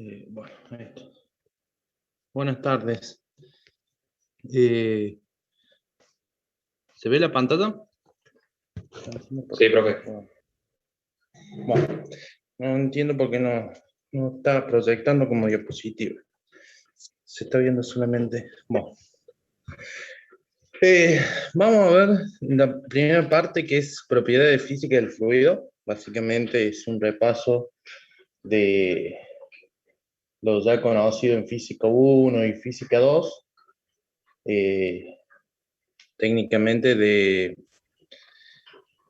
Bueno, ahí está. Buenas tardes. ¿Se ve la pantalla? Sí, profe. Bueno, no entiendo por qué no está proyectando como diapositiva. Se está viendo solamente. Bueno. Vamos a ver la primera parte, que es propiedades físicas del fluido. Básicamente es un repaso de lo ya conocido en física 1 y física 2, técnicamente de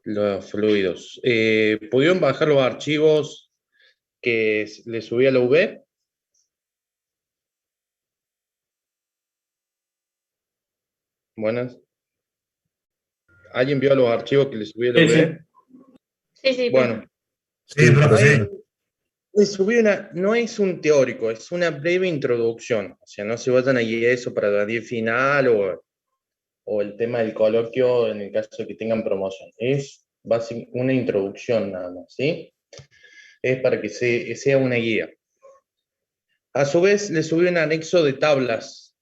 los fluidos. ¿Pudieron bajar los archivos que le subí a la UV? Buenas. ¿Alguien vio los archivos que le subí a la UV? Sí, Bueno. Sí, profe. Le subí no es un teórico, es una breve introducción. O sea, no se vayan a ir eso para la día final o el tema del coloquio en el caso de que tengan promoción. Es básicamente una introducción nada más, ¿sí? Es para que sea una guía. A su vez, le subí un anexo de tablas,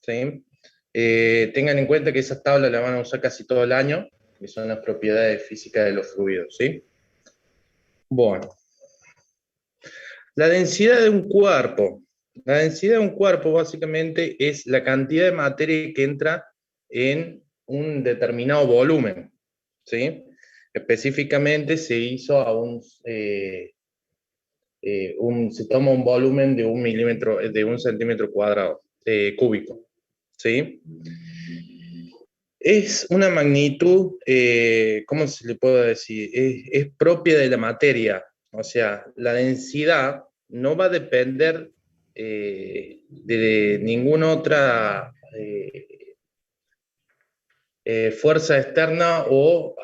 ¿sí? Tengan en cuenta que esas tablas las van a usar casi todo el año, que son las propiedades físicas de los fluidos, ¿sí? Bueno. La densidad de un cuerpo. La densidad de un cuerpo básicamente es la cantidad de materia que entra en un determinado volumen, ¿sí? Específicamente se hizo se toma un volumen de 1 milímetro, de 1 centímetro cuadrado, cúbico, ¿sí? Es una magnitud, ¿cómo se le puede decir? Es propia de la materia. O sea, la densidad no va a depender de ninguna otra fuerza externa o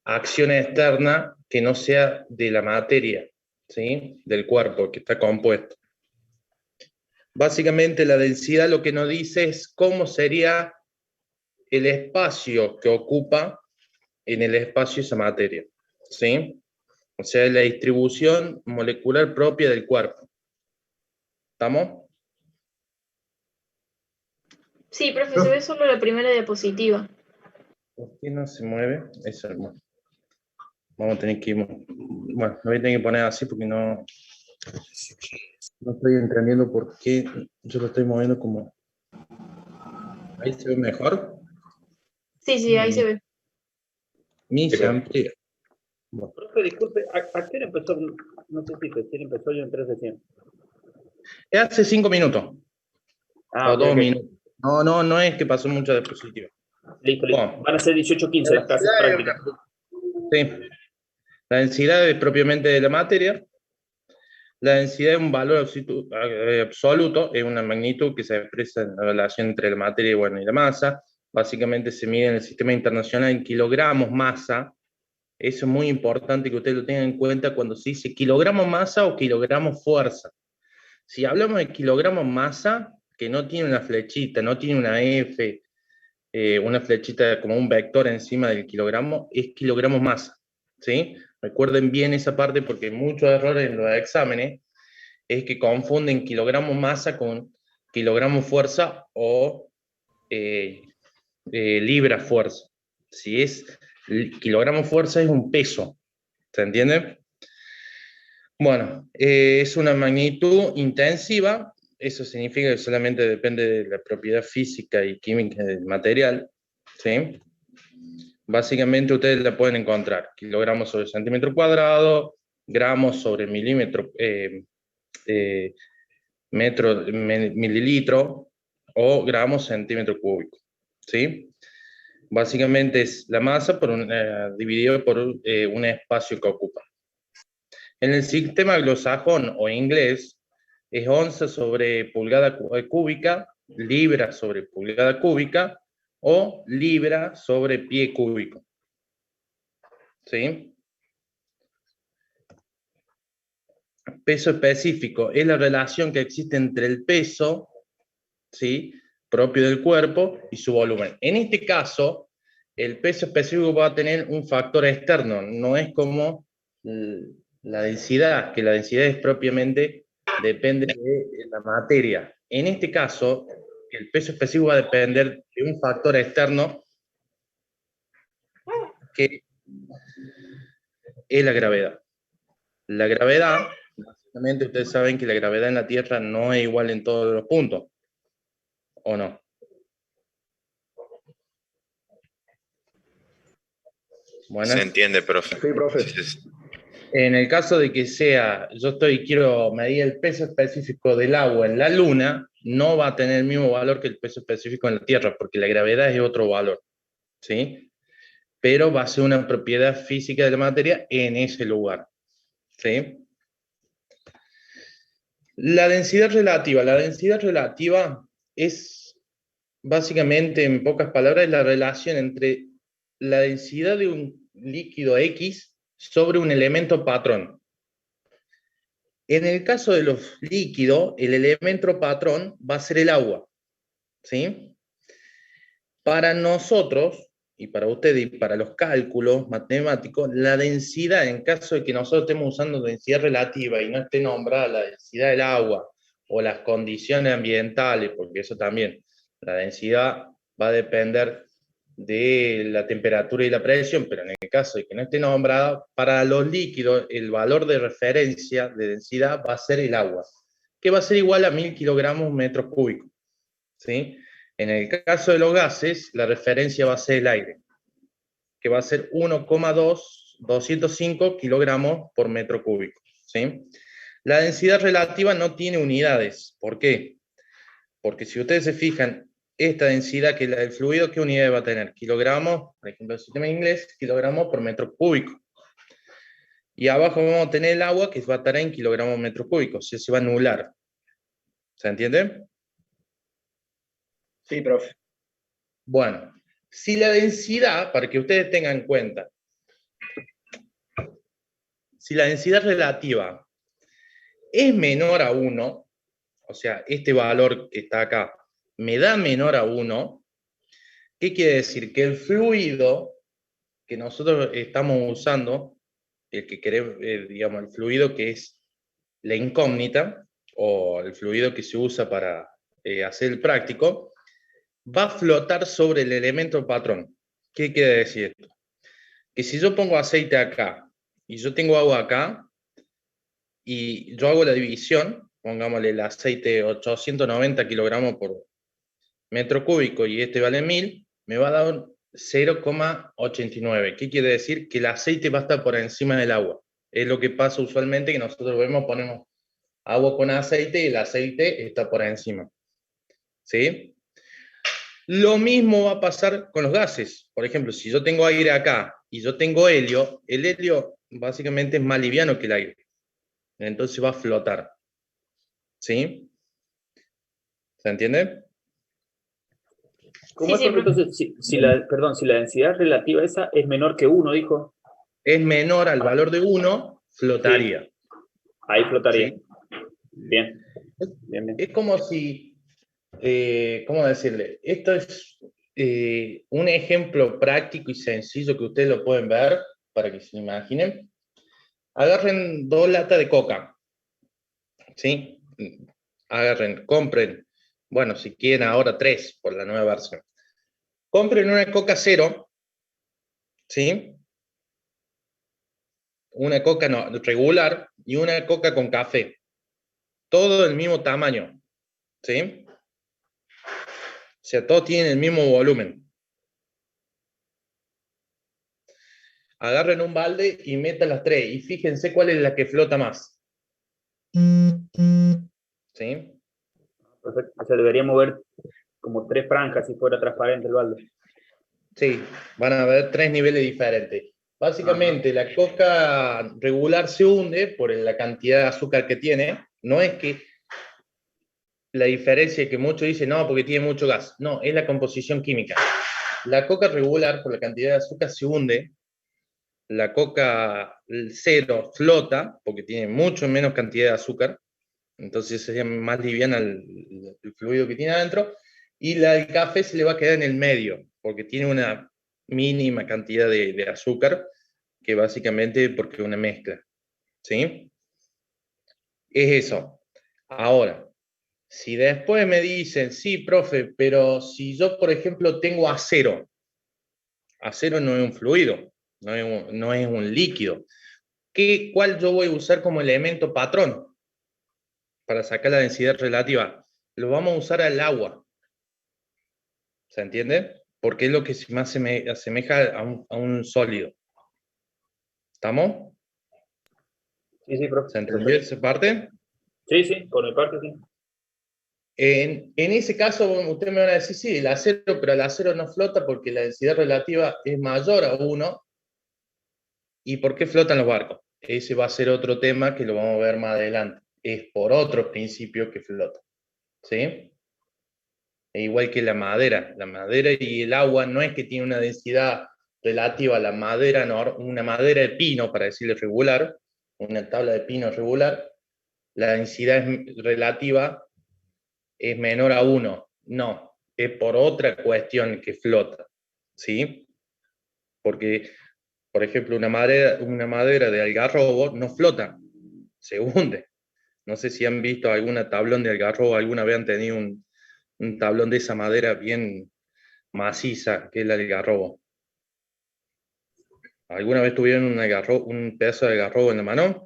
acción externa que no sea de la materia, ¿sí? Del cuerpo que está compuesto. Básicamente la densidad lo que nos dice es cómo sería el espacio que ocupa en el espacio esa materia, ¿sí? O sea, la distribución molecular propia del cuerpo. ¿Estamos? Sí, profe, se ve solo la primera diapositiva. ¿Por qué no se mueve? Es hermoso. Vamos a tener que ir... Bueno, lo voy a tener que poner así porque no estoy entendiendo por qué yo lo estoy moviendo como... ¿Ahí se ve mejor? Sí, ahí se ve. Mi amplía. Bueno. Profe, disculpe, ¿a qué hora empezó? No sé si recién empezó, yo entré recién. Hace 5 minutos. O 2 minutos. No es que pasó mucha diapositiva. Listo. Bueno. Van a ser 18:15 las clases prácticas. Sí. La densidad es propiamente de la materia. La densidad es un valor absoluto, es una magnitud que se expresa en la relación entre la materia y la masa. Básicamente se mide en el sistema internacional en kilogramos masa. Eso es muy importante que ustedes lo tengan en cuenta cuando se dice kilogramos masa o kilogramos fuerza. Si hablamos de kilogramos masa, que no tiene una flechita, no tiene una F, una flechita como un vector encima del kilogramo, es kilogramos masa, ¿sí? Recuerden bien esa parte porque muchos errores en los exámenes es que confunden kilogramos masa con kilogramos fuerza o libra fuerza. Si es kilogramo fuerza es un peso, ¿se entiende? Bueno, es una magnitud intensiva eso significa que solamente depende de la propiedad física y química del material, ¿sí? Básicamente ustedes la pueden encontrar, kilogramos sobre centímetro cuadrado, gramos sobre milímetro, mililitro, o gramos centímetro cúbico, ¿sí? Básicamente es la masa dividido por un espacio que ocupa. En el sistema anglosajón o inglés es onza sobre pulgada cúbica, libra sobre pulgada cúbica o libra sobre pie cúbico. ¿Sí? Peso específico es la relación que existe entre el peso, ¿sí?, propio del cuerpo y su volumen. En este caso, el peso específico va a tener un factor externo, no es como la densidad, que la densidad es propiamente, depende de la materia. En este caso, el peso específico va a depender de un factor externo que es la gravedad. La gravedad, básicamente ustedes saben que la gravedad en la Tierra no es igual en todos los puntos, ¿o no? Buenas. Se entiende, profe. Sí, profe. En el caso de que quiero medir el peso específico del agua en la Luna, no va a tener el mismo valor que el peso específico en la Tierra, porque la gravedad es otro valor, ¿sí? Pero va a ser una propiedad física de la materia en ese lugar, ¿sí? La densidad relativa es básicamente, en pocas palabras, la relación entre la densidad de un líquido X sobre un elemento patrón. En el caso de los líquidos, el elemento patrón va a ser el agua, ¿sí? Para nosotros, y para ustedes, y para los cálculos matemáticos, la densidad, en caso de que nosotros estemos usando densidad relativa y no esté nombrada la densidad del agua, o las condiciones ambientales, porque eso también, la densidad va a depender de la temperatura y la presión, pero en el caso de que no esté nombrada, para los líquidos el valor de referencia de densidad va a ser el agua, que va a ser igual a 1000 kilogramos metros cúbicos, ¿sí? En el caso de los gases, la referencia va a ser el aire, que va a ser 1,205 kilogramos por metro cúbico, ¿sí? La densidad relativa no tiene unidades. ¿Por qué? Porque si ustedes se fijan, esta densidad que es la del fluido, ¿qué unidad va a tener? Kilogramos, por ejemplo, el sistema inglés, kilogramos por metro cúbico. Y abajo vamos a tener el agua, que va a estar en kilogramos metro cúbicos, o sea, se va a anular. ¿Se entiende? Sí, profe. Bueno, si la densidad, para que ustedes tengan en cuenta, si la densidad relativa es menor a 1, o sea, este valor que está acá me da menor a 1, ¿qué quiere decir? Que el fluido que nosotros estamos usando, el que queremos, digamos, el fluido que es la incógnita, o el fluido que se usa para hacer el práctico, va a flotar sobre el elemento patrón. ¿Qué quiere decir esto? Que si yo pongo aceite acá, y yo tengo agua acá, y yo hago la división, pongámosle el aceite 890 kilogramos por metro cúbico, y este vale 1000, me va a dar 0,89. ¿Qué quiere decir? Que el aceite va a estar por encima del agua. Es lo que pasa usualmente, que nosotros vemos, ponemos agua con aceite y el aceite está por encima. ¿Sí? Lo mismo va a pasar con los gases. Por ejemplo, si yo tengo aire acá y yo tengo helio, el helio básicamente es más liviano que el aire. Entonces va a flotar. ¿Sí? ¿Se entiende? ¿Cómo es, profe? Entonces, si la densidad relativa esa es menor que 1, dijo. Es menor al valor de 1, flotaría. Sí. Ahí flotaría. ¿Sí? Bien. Es como si, ¿cómo decirle? Esto es un ejemplo práctico y sencillo que ustedes lo pueden ver, para que se imaginen. Agarren 2 latas de coca, ¿sí? Agarren, compren, bueno, si quieren ahora 3, por la nueva versión. Compren una coca cero, ¿sí? Una coca regular y una coca con café. Todo del mismo tamaño. ¿Sí? O sea, todos tienen el mismo volumen. Agarren un balde y metan las tres. Y fíjense cuál es la que flota más. ¿Sí? Perfecto. O sea, deberíamos ver como 3 franjas si fuera transparente el balde. Sí, van a haber 3 niveles diferentes. Básicamente, la coca regular se hunde por la cantidad de azúcar que tiene. No es que la diferencia que muchos dicen, no, porque tiene mucho gas. No, es la composición química. La coca regular, por la cantidad de azúcar, se hunde. La coca cero flota, porque tiene mucho menos cantidad de azúcar. Entonces sería más liviana el fluido que tiene adentro. Y la del café se le va a quedar en el medio, porque tiene una mínima cantidad de azúcar, que básicamente porque es una mezcla. ¿Sí? Es eso. Ahora, si después me dicen, sí, profe, pero si yo, por ejemplo, tengo acero, acero no es un fluido, no es un líquido, ¿cuál yo voy a usar como elemento patrón para sacar la densidad relativa? Lo vamos a usar al agua. ¿Se entiende? Porque es lo que más se me asemeja a un sólido. ¿Estamos? Sí, profe. ¿Se entendió esa parte? Sí, por mi parte sí. En ese caso, ustedes me van a decir, sí, el acero, pero el acero no flota porque la densidad relativa es mayor a 1. ¿Y por qué flotan los barcos? Ese va a ser otro tema que lo vamos a ver más adelante. Es por otros principios que flotan. ¿Sí? E igual que la madera. La madera y el agua no es que tiene una densidad relativa a la madera, una madera de pino, para decirle regular, una tabla de pino regular, la densidad relativa es menor a 1. No, es por otra cuestión que flota. ¿Sí? Porque, por ejemplo, una madera de algarrobo no flota, se hunde. No sé si han visto alguna tablón de algarrobo, alguna vez han tenido un tablón de esa madera bien maciza, que es el algarrobo. ¿Alguna vez tuvieron un pedazo de algarrobo en la mano?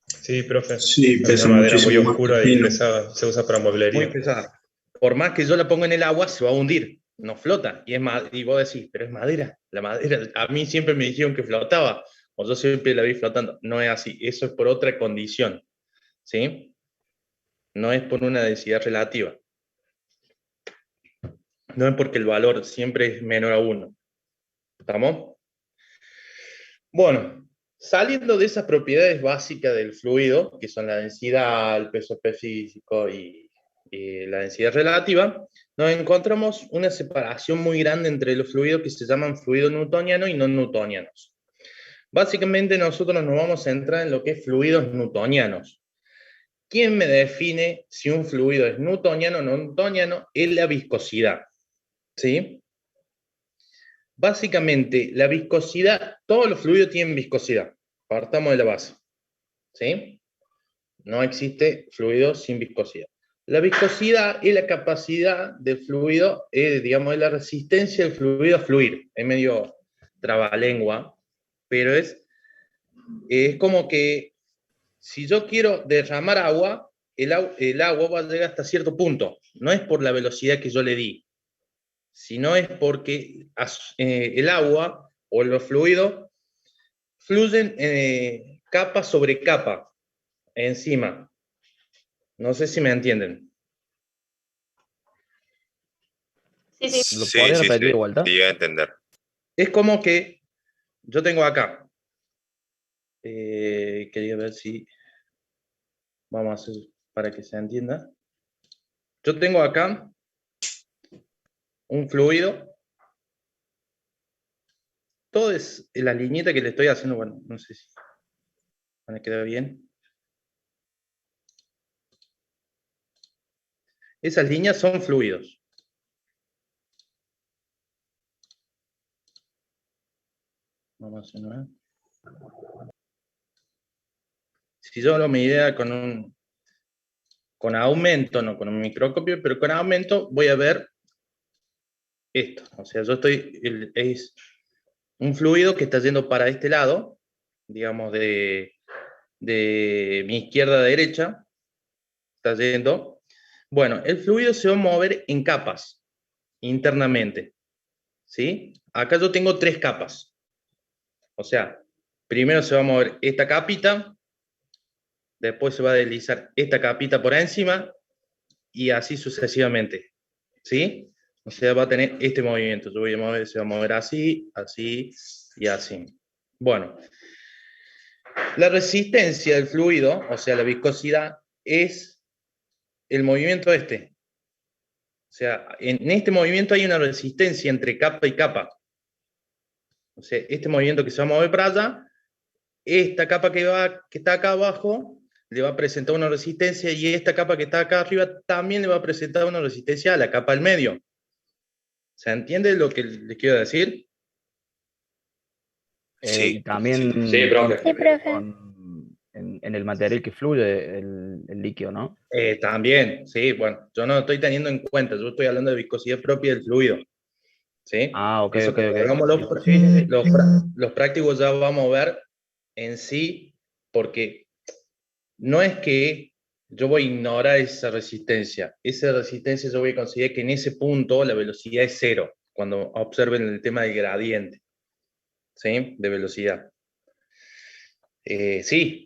Sí, profe. Sí, Es pesa una madera muy muchísimo más que oscura el y pino. se usa para Muy mueblería. pesada. Por más que yo la ponga en el agua, se va a hundir, no flota. Y vos decís, pero es madera. La madera, a mí siempre me dijeron que flotaba, o yo siempre la vi flotando. No es así, eso es por otra condición. ¿Sí? No es por una densidad relativa. No es porque el valor siempre es menor a 1. ¿Estamos? Bueno, saliendo de esas propiedades básicas del fluido, que son la densidad, el peso específico y la densidad relativa, nos encontramos una separación muy grande entre los fluidos que se llaman fluidos newtonianos y no newtonianos. Básicamente nosotros nos vamos a centrar en lo que es fluidos newtonianos. ¿Quién me define si un fluido es newtoniano o no newtoniano? Es la viscosidad. ¿Sí? Básicamente, la viscosidad, todos los fluidos tienen viscosidad. Partamos de la base. ¿Sí? No existe fluido sin viscosidad. La viscosidad es la capacidad del fluido, digamos, es la resistencia del fluido a fluir. Es medio trabalengua, pero es como que si yo quiero derramar agua, el agua va a llegar hasta cierto punto. No es por la velocidad que yo le di, sino es porque el agua o los fluidos fluyen capa sobre capa encima. No sé si me entienden. Sí. ¿Lo Sí, podría sí, repetir de sí. vuelta? Llegué a entender. Es como que yo tengo acá. Quería ver si vamos a hacer para que se entienda. Yo tengo acá un fluido. Todo es la liñita que le estoy haciendo. Bueno, no sé si van a quedar bien. Esas líneas son fluidos. Vamos a hacer una. Si yo lo midía con aumento, no con un microscopio, pero con aumento voy a ver esto. O sea, es un fluido que está yendo para este lado, digamos de mi izquierda a derecha, está yendo, Bueno, el fluido se va a mover en capas internamente, ¿sí? Acá yo tengo 3 capas. O sea, primero se va a mover esta capita, después se va a deslizar esta capita por encima y así sucesivamente, ¿sí? O sea, va a tener este movimiento. Yo voy a mover, se va a mover así, así y así. Bueno, la resistencia del fluido, o sea, la viscosidad, es el movimiento este. O sea, en este movimiento hay una resistencia entre capa y capa. O sea, este movimiento que se va a mover para allá, esta capa que está acá abajo le va a presentar una resistencia y esta capa que está acá arriba también le va a presentar una resistencia a la capa del medio. ¿Se entiende lo que les quiero decir? Sí, Y también Sí, profe. Sí, profe. en el material que fluye el líquido, ¿no? También, sí, bueno, yo no lo estoy teniendo en cuenta, yo estoy hablando de viscosidad propia del fluido. ¿Sí? Ah, ok, Eso ok, cuando ok. hagamos Sí. los prácticos ya vamos a ver en sí, porque no es que yo voy a ignorar esa resistencia yo voy a considerar que en ese punto la velocidad es cero, cuando observen el tema del gradiente, ¿sí? De velocidad. Sí,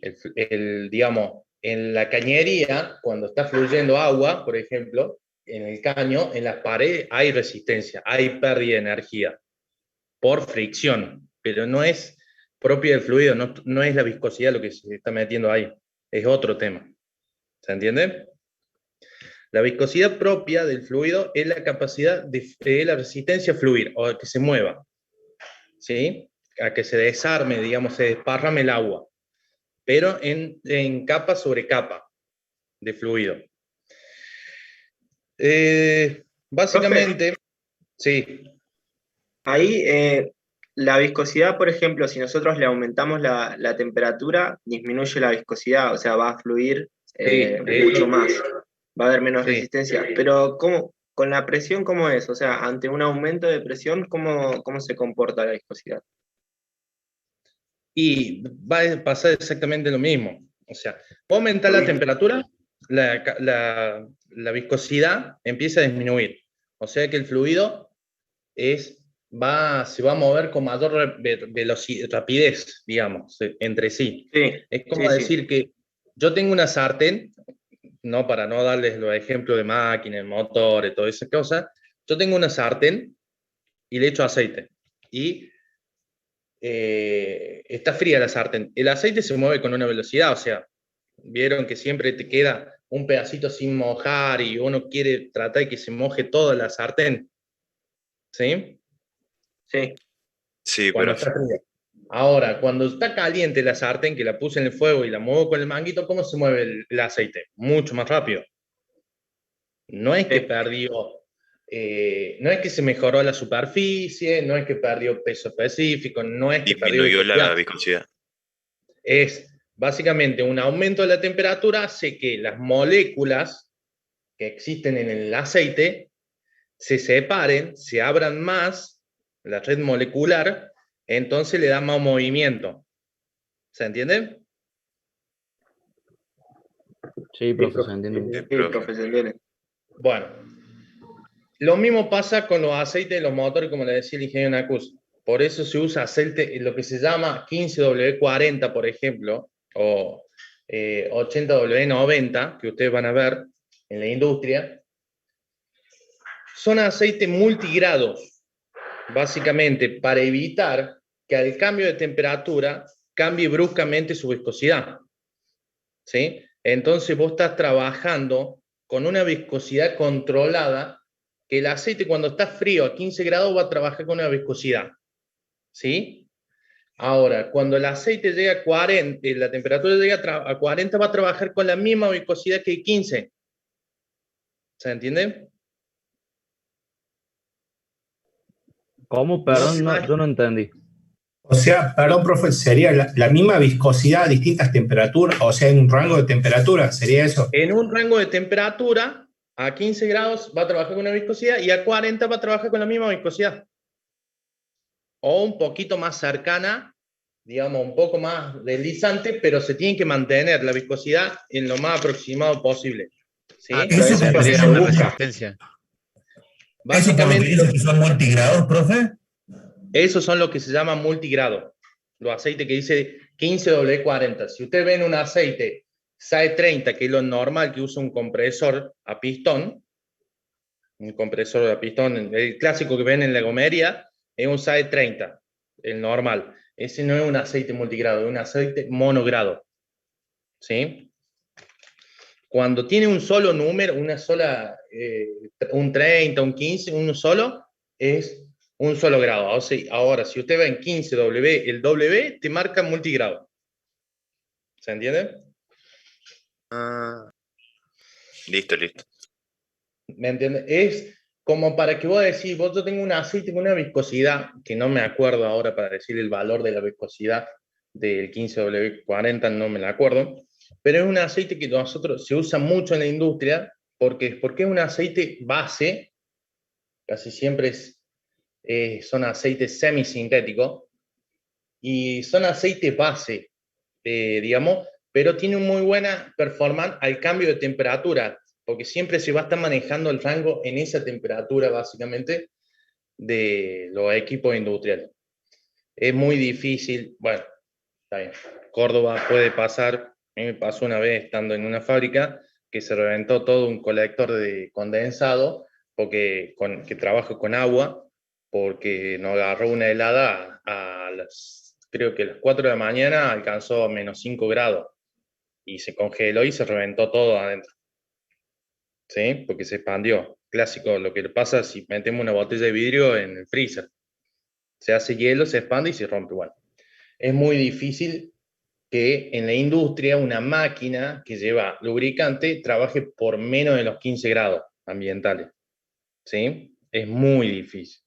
digamos, en la cañería, cuando está fluyendo agua, por ejemplo, en el caño, en las paredes hay resistencia, hay pérdida de energía por fricción, pero no es propio del fluido, no es la viscosidad lo que se está metiendo ahí, es otro tema. ¿Se entiende? La viscosidad propia del fluido es la capacidad de la resistencia a fluir, o a que se mueva, ¿sí? A que se desarme, digamos, se desparrame el agua, pero en capa sobre capa de fluido. Básicamente, sí. Ahí, la viscosidad, por ejemplo, si nosotros le aumentamos la temperatura, disminuye la viscosidad, o sea, va a fluir Sí, mucho más, va a haber menos sí. resistencia. Pero con la presión, ¿cómo es? O sea, ante un aumento de presión, ¿cómo se comporta la viscosidad? Y va a pasar exactamente lo mismo. O sea, va a aumentar la temperatura, la viscosidad empieza a disminuir. O sea que el fluido se va a mover con mayor rapidez, digamos, entre sí. Sí, Es como sí, decir que yo tengo una sartén, no para no darles los ejemplos de máquinas, motores, todas esas cosas, yo tengo una sartén y le echo aceite. Y está fría la sartén. El aceite se mueve con una velocidad, o sea, vieron que siempre te queda un pedacito sin mojar y uno quiere tratar de que se moje toda la sartén. ¿Sí? sí. Sí, Cuando profe. está fría. Ahora, cuando está caliente la sartén, que la puse en el fuego y la muevo con el manguito, ¿cómo se mueve el aceite? Mucho más rápido. No es que Sí. perdió, no es que se mejoró la superficie, no es que perdió peso específico, no es que perdió Disminuyó la viscosidad. viscosidad. Es básicamente un aumento de la temperatura hace que las moléculas que existen en el aceite se separen, se abran más, la red molecular, entonces le da más movimiento. ¿Se entiende? Sí, profe, se entiende. Sí, profe, se entiende. Bueno, lo mismo pasa con los aceites de los motores, como le decía el ingeniero Nacus. Por eso se usa aceite, lo que se llama 15W40, por ejemplo, o 80W90, que ustedes van a ver en la industria. Son aceites multigrados, básicamente para evitar que al cambio de temperatura cambie bruscamente su viscosidad. ¿Sí? Entonces vos estás trabajando con una viscosidad controlada, que el aceite cuando está frío a 15 grados va a trabajar con una viscosidad. ¿Sí? Ahora, cuando el aceite llega a 40, la temperatura llega a 40, va a trabajar con la misma viscosidad que 15. ¿Se entiende? ¿Cómo? Perdón, No, yo no entendí. O sea, perdón, profe, sería la misma viscosidad a distintas temperaturas, o sea, en un rango de temperatura, ¿sería eso? en un rango de temperatura, a 15 grados va a trabajar con una viscosidad y a 40 va a trabajar con la misma viscosidad. O un poquito más cercana, digamos, un poco más deslizante, pero se tiene que mantener la viscosidad en lo más aproximado posible. ¿sí? Eso es lo que se busca. resistencia. ¿Eso por lo que Básicamente, dices que son multigrados, profe? esos son los que se llaman multigrado. Los aceites que dice 15W40. Si ustedes ven un aceite SAE 30, que es lo normal que usa un compresor a pistón, el clásico que ven en la gomería, es un SAE 30, el normal. Ese no es un aceite multigrado, es un aceite monogrado. ¿Sí? Cuando tiene un solo número, un 30, un 15, uno solo, es un solo grado. O sea, ahora, si usted ve en 15W, el W te marca multigrado. ¿Se entiende? Listo. ¿Me entiende? Es como para que vos decís, yo tengo un aceite con una viscosidad, que no me acuerdo ahora para decir el valor de la viscosidad del 15W40, no me la acuerdo, pero es un aceite que nosotros se usa mucho en la industria, porque es un aceite base, casi siempre son aceites semisintéticos, y son aceites base, digamos, pero tiene muy buena performance al cambio de temperatura, porque siempre se va a estar manejando el rango en esa temperatura, básicamente, de los equipos industriales. Es muy difícil, bueno, está bien, Córdoba puede pasar, a mí me pasó una vez estando en una fábrica, que se reventó todo un colector de condensado, que trabaja con agua, porque nos agarró una helada creo que a las 4 de la mañana alcanzó menos 5 grados, y se congeló y se reventó todo adentro. ¿Sí? Porque se expandió. Clásico, lo que le pasa si metemos una botella de vidrio en el freezer. Se hace hielo, se expande y se rompe. Bueno, es muy difícil que en la industria una máquina que lleva lubricante trabaje por menos de los 15 grados ambientales. ¿Sí? Es muy difícil.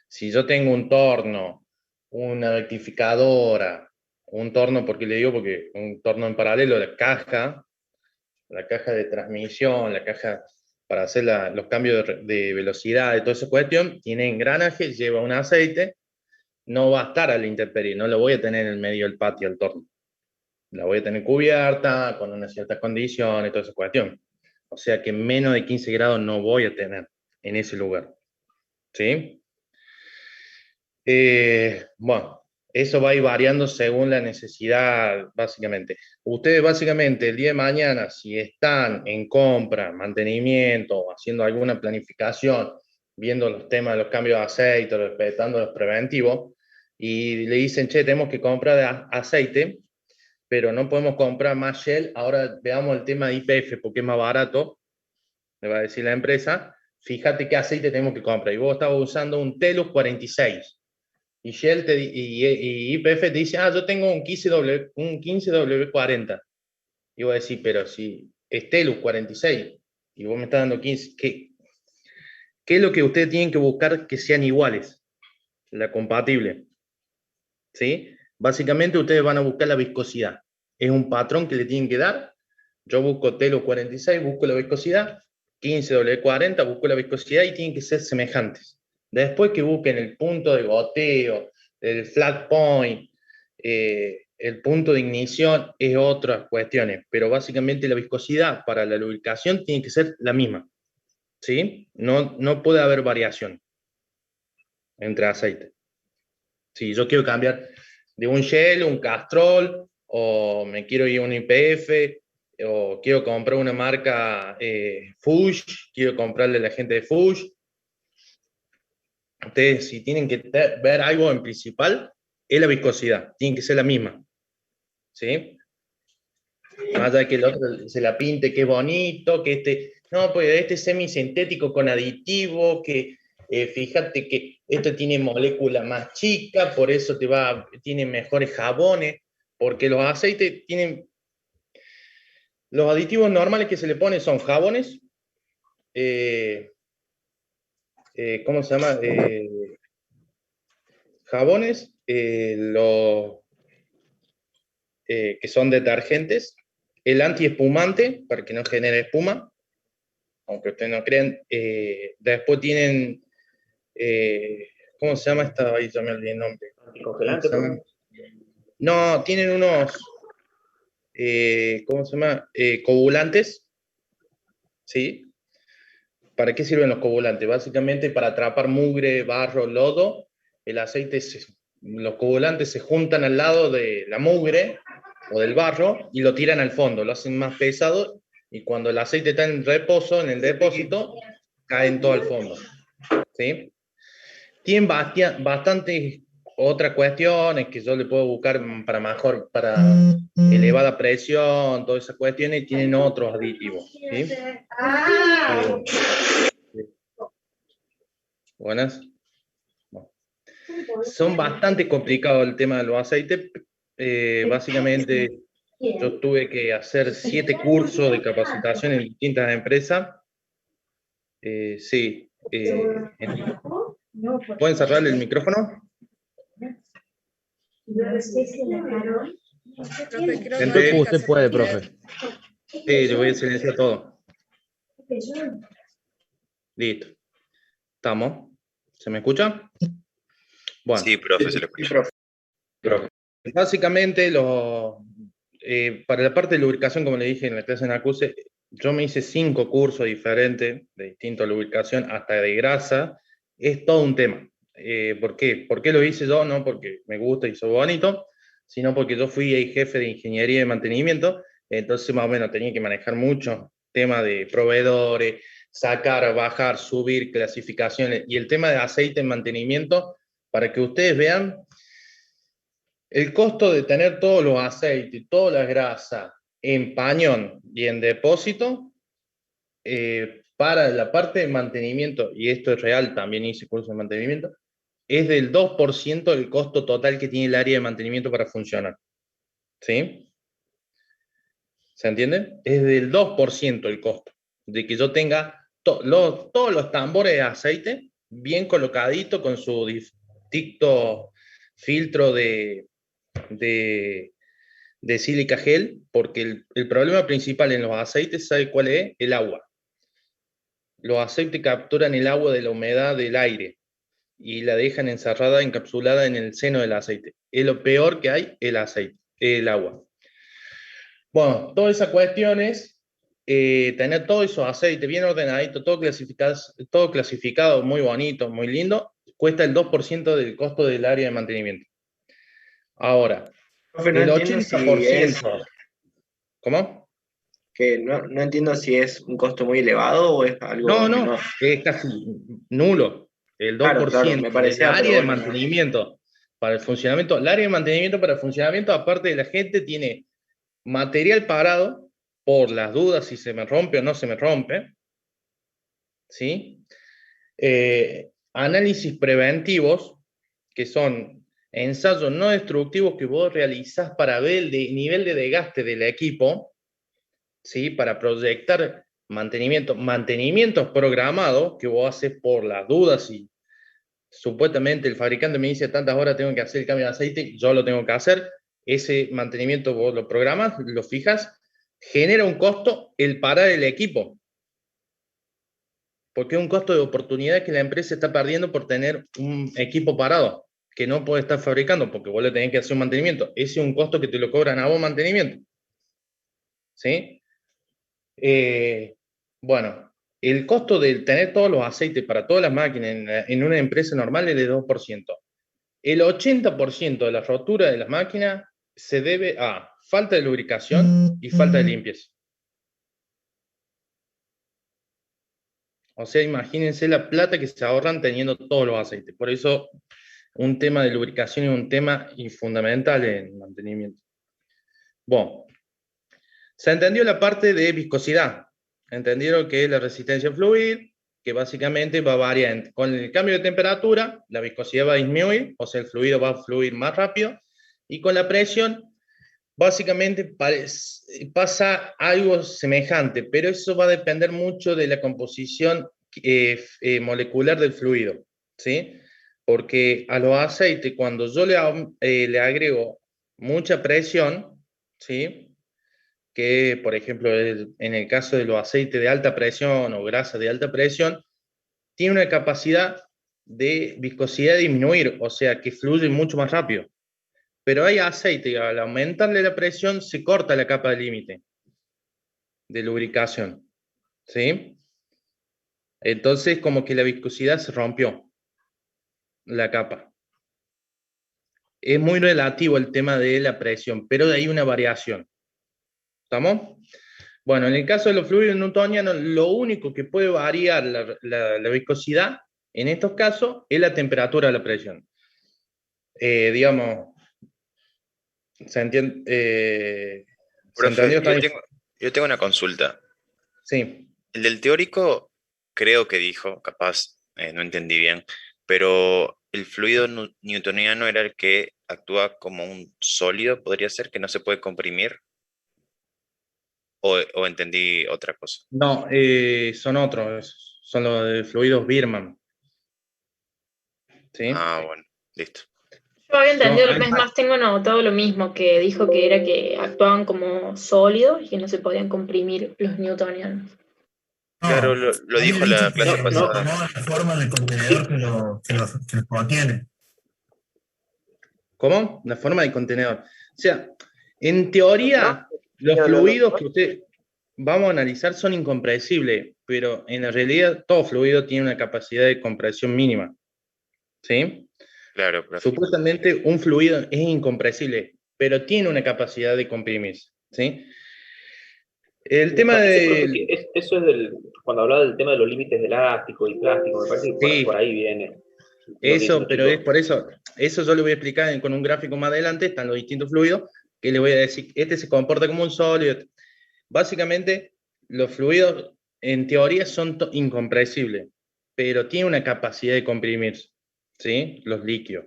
Si yo tengo un torno, una rectificadora, un torno, ¿por qué le digo? Porque un torno en paralelo, la caja de transmisión, la caja para hacer los cambios de velocidad, de toda esa cuestión, tiene engranaje, lleva un aceite, no va a estar a la intemperie, no lo voy a tener en el medio del patio el torno. La voy a tener cubierta, con unas ciertas condiciones, toda esa cuestión. O sea que menos de 15 grados no voy a tener en ese lugar. ¿Sí? Bueno, eso va a ir variando según la necesidad, básicamente. Ustedes, básicamente, el día de mañana, si están en compra, mantenimiento, haciendo alguna planificación, viendo los temas de los cambios de aceite, respetando los preventivos, y le dicen, che, tenemos que comprar aceite, pero no podemos comprar más Shell, ahora veamos el tema de YPF, porque es más barato, le va a decir la empresa, fíjate qué aceite tenemos que comprar. Y vos estabas usando un Telus 46. Y Shell y YPF te dice, yo tengo un 15W40. Y vos decís, pero si es Telus 46 y vos me estás dando 15, ¿qué es lo que ustedes tienen que buscar que sean iguales? La compatible. ¿Sí? Básicamente ustedes van a buscar la viscosidad. Es un patrón que le tienen que dar. Yo busco Telus 46, busco la viscosidad. 15W40, busco la viscosidad y tienen que ser semejantes. Después que busquen el punto de goteo, el flat point, el punto de ignición, es otras cuestiones, pero básicamente la viscosidad para la lubricación tiene que ser la misma. ¿Sí? No puede haber variación entre aceites. Si yo quiero cambiar de un Shell, un Castrol, o me quiero ir a un YPF, o quiero comprar una marca Fuchs, quiero comprarle a la gente de Fuchs. Ustedes, si tienen que ver algo en principal, es la viscosidad, tiene que ser la misma. ¿Sí? Más allá de que el otro se la pinte, que es bonito, que no, pues este es semisintético con aditivo, que fíjate que este tiene molécula más chica, por eso tiene mejores jabones, porque los aceites tienen. Los aditivos normales que se le ponen son jabones, ¿cómo se llama? Jabones, que son detergentes, el antiespumante, para que no genere espuma, aunque ustedes no crean. Después tienen, ¿cómo se llama esta? Ahí ya me olvidé el nombre. ¿Anticongelante? No, tienen unos, ¿cómo se llama? Coagulantes, ¿sí? ¿Para qué sirven los coagulantes? Básicamente para atrapar mugre, barro, lodo. El aceite, los coagulantes se juntan al lado de la mugre o del barro y lo tiran al fondo, lo hacen más pesado y cuando el aceite está en reposo, en el depósito, caen todo al fondo, ¿sí? Tienen bastantes otras cuestiones que yo le puedo buscar para elevada presión, todas esas cuestiones, y tienen otros aditivos, ¿sí? Buenas. Bueno. Son bastante complicados el tema de los aceites. Básicamente, yo tuve que hacer 7 cursos de capacitación en distintas empresas. Sí. ¿Pueden cerrar el micrófono? Usted puede, profe. Sí, yo voy a silenciar todo. Listo. ¿Estamos? ¿Se me escucha? Bueno. Sí, profe, se lo escucha. Básicamente, para la parte de lubricación, como le dije en la clase en Acuse, yo me hice 5 cursos diferentes de distinta lubricación, hasta de grasa. Es todo un tema. ¿Por qué? ¿Por qué lo hice yo? No porque me gusta y soy bonito, sino porque yo fui jefe de ingeniería de mantenimiento, entonces más o menos tenía que manejar mucho tema de proveedores, sacar, bajar, subir, clasificaciones, y el tema de aceite en mantenimiento, para que ustedes vean el costo de tener todos los aceites, toda la grasa en pañón y en depósito, para la parte de mantenimiento, y esto es real, también hice curso de mantenimiento, es del 2% del costo total que tiene el área de mantenimiento para funcionar. ¿Sí? ¿Se entiende? Es del 2% el costo, de que yo tenga todos los tambores de aceite bien colocaditos con su distinto filtro de sílica gel, porque el problema principal en los aceites, ¿sabe cuál es? El agua. Los aceites capturan el agua de la humedad del aire y la dejan encerrada, encapsulada en el seno del aceite. Es lo peor que hay, el aceite, el agua. Bueno, todas esas cuestiones, tener todos esos aceites bien ordenaditos, todo clasificado, muy bonito, muy lindo, cuesta el 2% del costo del área de mantenimiento. Ahora, Profe, no el entiendo 80%. ¿Cómo? Que no entiendo si es un costo muy elevado o es algo No, menor. es casi nulo. El 2% Claro, me parecía, del área pero de bueno, mantenimiento para el funcionamiento. El área de mantenimiento para el funcionamiento, aparte de la gente, tiene material parado por las dudas si se me rompe o no se me rompe. ¿Sí? Análisis preventivos, que son ensayos no destructivos que vos realizás para ver el nivel de desgaste del equipo, ¿sí? Para proyectar mantenimientos programados que vos haces por las dudas y supuestamente el fabricante me dice tantas horas tengo que hacer el cambio de aceite, yo lo tengo que hacer, ese mantenimiento vos lo programas, lo fijas, genera un costo el parar el equipo, porque es un costo de oportunidad que la empresa está perdiendo por tener un equipo parado, que no puede estar fabricando, porque vos le tenés que hacer un mantenimiento. Ese es un costo que te lo cobran a vos mantenimiento. ¿Sí? Bueno, el costo de tener todos los aceites para todas las máquinas en una empresa normal es de 2%. El 80% de la rotura de las máquinas se debe a falta de lubricación y falta de limpieza. O sea, imagínense la plata que se ahorran teniendo todos los aceites. Por eso, un tema de lubricación es un tema fundamental en mantenimiento. Bueno, se entendió la parte de viscosidad. Entendieron que es la resistencia fluid, que básicamente va a variar. Con el cambio de temperatura, la viscosidad va a disminuir, o sea, el fluido va a fluir más rápido, y con la presión, básicamente pasa algo semejante, pero eso va a depender mucho de la composición molecular del fluido, ¿sí? Porque a los aceites, cuando yo le agrego mucha presión, ¿sí? Que, por ejemplo, en el caso de los aceites de alta presión o grasa de alta presión, tiene una capacidad de viscosidad disminuir, o sea, que fluye mucho más rápido. Pero hay aceite, al aumentarle la presión, se corta la capa de límite de lubricación. ¿sí? Entonces, como que la viscosidad se rompió, la capa. Es muy relativo el tema de la presión, pero hay una variación. ¿Estamos? Bueno, en el caso de los fluidos newtonianos, lo único que puede variar la viscosidad, en estos casos, es la temperatura de la presión. Digamos, ¿se entiende? Profe, yo tengo una consulta. Sí. El del teórico creo que dijo, capaz no entendí bien, pero el fluido newtoniano era el que actúa como un sólido, podría ser, que no se puede comprimir. ¿O entendí otra cosa? No, son otros, son los de fluidos Birman. ¿Sí? Ah, bueno, listo. Yo había entendido, No, es más, tengo anotado lo mismo, que dijo que era que actuaban como sólidos y que no se podían comprimir los newtonianos. Claro, lo dijo la clase pasada. No, la forma del contenedor que lo contiene. ¿Cómo? La forma del contenedor. O sea, en teoría, los fluidos que usted vamos a analizar son incompresibles, pero en la realidad todo fluido tiene una capacidad de compresión mínima. ¿Sí? Claro, profe. Supuestamente un fluido es incompresible, pero tiene una capacidad de comprimirse. ¿Sí? El tema de... Eso es cuando hablaba del tema de los límites de elástico y plástico, me parece que Sí. por ahí viene. Eso, pero es por eso yo le voy a explicar con un gráfico más adelante, están los distintos fluidos, que le voy a decir, este se comporta como un sólido. Básicamente, los fluidos en teoría son incompresibles, pero tienen una capacidad de comprimirse, ¿sí? Los líquidos.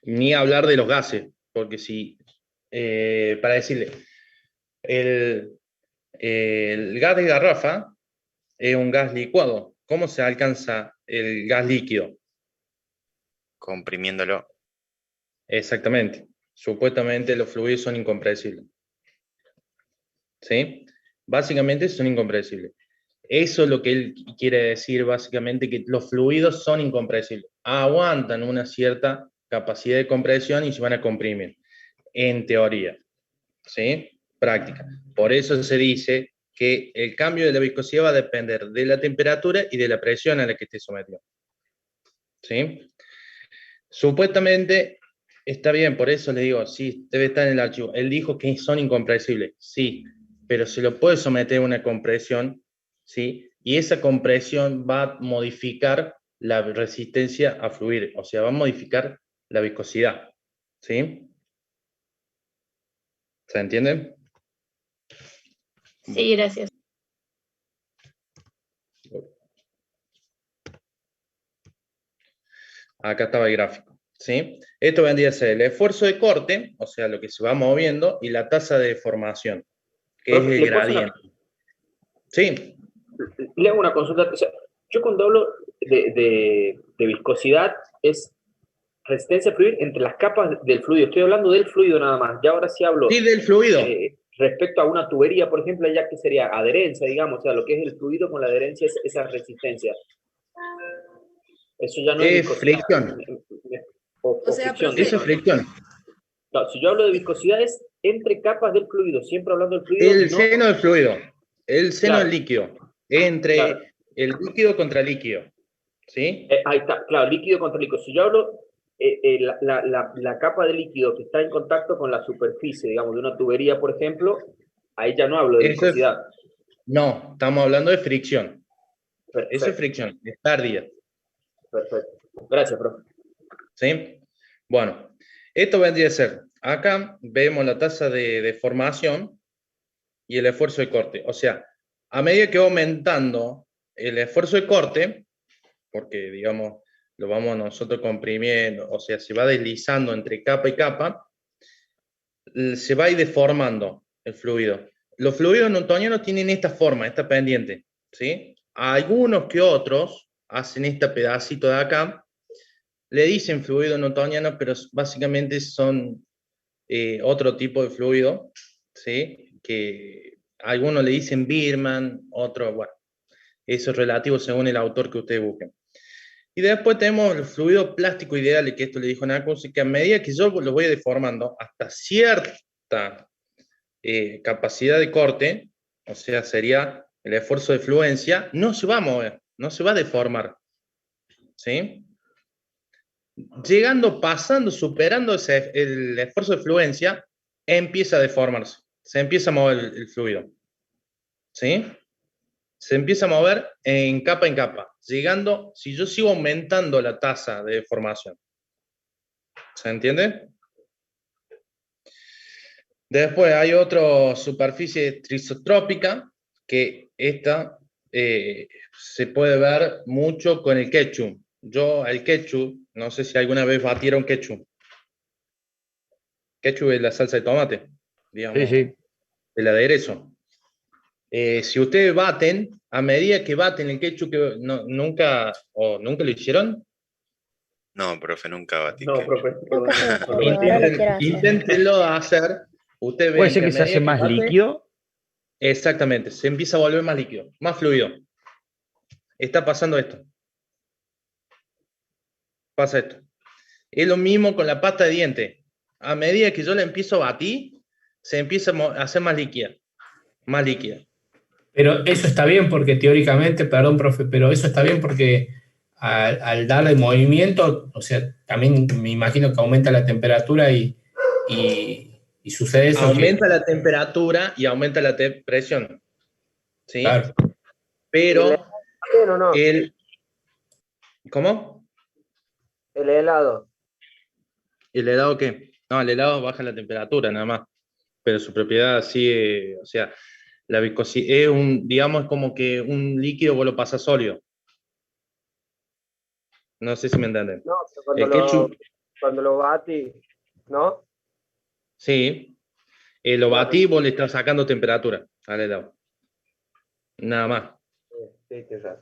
Ni hablar de los gases, porque si, para decirle, el gas de garrafa es un gas licuado. ¿Cómo se alcanza el gas líquido? Comprimiéndolo. Exactamente. Supuestamente los fluidos son incompresibles. ¿Sí? Básicamente son incompresibles. Eso es lo que él quiere decir, básicamente, que los fluidos son incompresibles. Aguantan una cierta capacidad de compresión y se van a comprimir. En teoría. ¿Sí? Práctica. Por eso se dice que el cambio de la viscosidad va a depender de la temperatura y de la presión a la que esté sometido. ¿Sí? Supuestamente está bien, por eso le digo, sí, debe estar en el archivo. Él dijo que son incompresibles, sí, pero se lo puede someter a una compresión, ¿sí? Y esa compresión va a modificar la resistencia a fluir, o sea, va a modificar la viscosidad, ¿sí? ¿Se entiende? Sí, gracias. Acá estaba el gráfico, ¿sí? Esto vendría a ser el esfuerzo de corte, o sea, lo que se va moviendo, y la tasa de deformación, que es el gradiente. Sí. Le hago una consulta. O sea, yo cuando hablo de viscosidad es resistencia a fluir entre las capas del fluido. Estoy hablando del fluido nada más. Ya ahora sí hablo. Sí, del fluido. Respecto a una tubería, por ejemplo, ya que sería adherencia, digamos, o sea, lo que es el fluido con la adherencia es esa resistencia. Eso ya no es fricción. O sea, fricción. Eso es fricción. No, si yo hablo de viscosidad es entre capas del fluido, siempre hablando del fluido. El seno del fluido, el seno del líquido, entre el líquido contra líquido. ¿Sí? Ahí está, claro, líquido contra líquido. Si yo hablo la capa de líquido que está en contacto con la superficie, digamos, de una tubería, por ejemplo, ahí ya no hablo de viscosidad. No, estamos hablando de fricción. Perfecto. Eso es fricción, es pérdida. Perfecto. Gracias, profe. ¿Sí? Bueno, esto vendría a ser, acá vemos la tasa de deformación y el esfuerzo de corte. O sea, a medida que va aumentando el esfuerzo de corte, porque, digamos, lo vamos nosotros comprimiendo, o sea, se va deslizando entre capa y capa, se va a ir deformando el fluido. Los fluidos newtonianos tienen esta forma, esta pendiente, ¿sí? Algunos que otros hacen este pedacito de acá, le dicen fluido newtoniano, pero básicamente son otro tipo de fluido, ¿sí? Que algunos le dicen Birman, otros, bueno, eso es relativo según el autor que ustedes busquen. Y después tenemos el fluido plástico ideal, que esto le dijo Nacus, que a medida que yo lo voy deformando hasta cierta capacidad de corte, o sea, sería el esfuerzo de fluencia, no se va a mover, no se va a deformar. ¿Sí? Llegando, pasando, superando el esfuerzo de fluencia, empieza a deformarse, se empieza a mover el fluido. ¿Sí? Se empieza a mover en capa, llegando, si yo sigo aumentando la tasa de deformación. ¿Se entiende? Después hay otra superficie trisotrópica, que esta se puede ver mucho con el ketchup. Yo el ketchup, no sé si alguna vez batieron ketchup. Ketchup es la salsa de tomate, digamos, Sí. el aderezo. Si ustedes baten, a medida que baten el ketchup, que nunca lo hicieron, No, profe, nunca batí. No, profe. Nunca se me ocurrió, ahora lo quiero hacer. inténtenlo hacer. Ustedes Puede ven ser que que a se hace medida que más bate, líquido. exactamente, se empieza a volver más líquido, más fluido. Está pasando esto. Pasa esto. Es lo mismo con la pasta de diente. A medida que yo la empiezo a batir, se empieza a hacer más líquida. Más líquida. Pero eso está bien porque teóricamente, perdón, profe, pero eso está bien porque al darle movimiento, o sea, también me imagino que aumenta la temperatura y sucede eso. Aumenta la temperatura y aumenta la presión. ¿Sí? Claro. Pero ¿O no? ¿Cómo? El helado. ¿El helado qué? No, el helado baja la temperatura nada más. Pero su propiedad sigue, o sea, la viscosidad es digamos, como que un líquido vos lo pasas sólido. No sé si me entienden. No, pero cuando lo batí, ¿no? Sí. Lo batí, vos le estás sacando temperatura al helado. Nada más. Sí, quizás.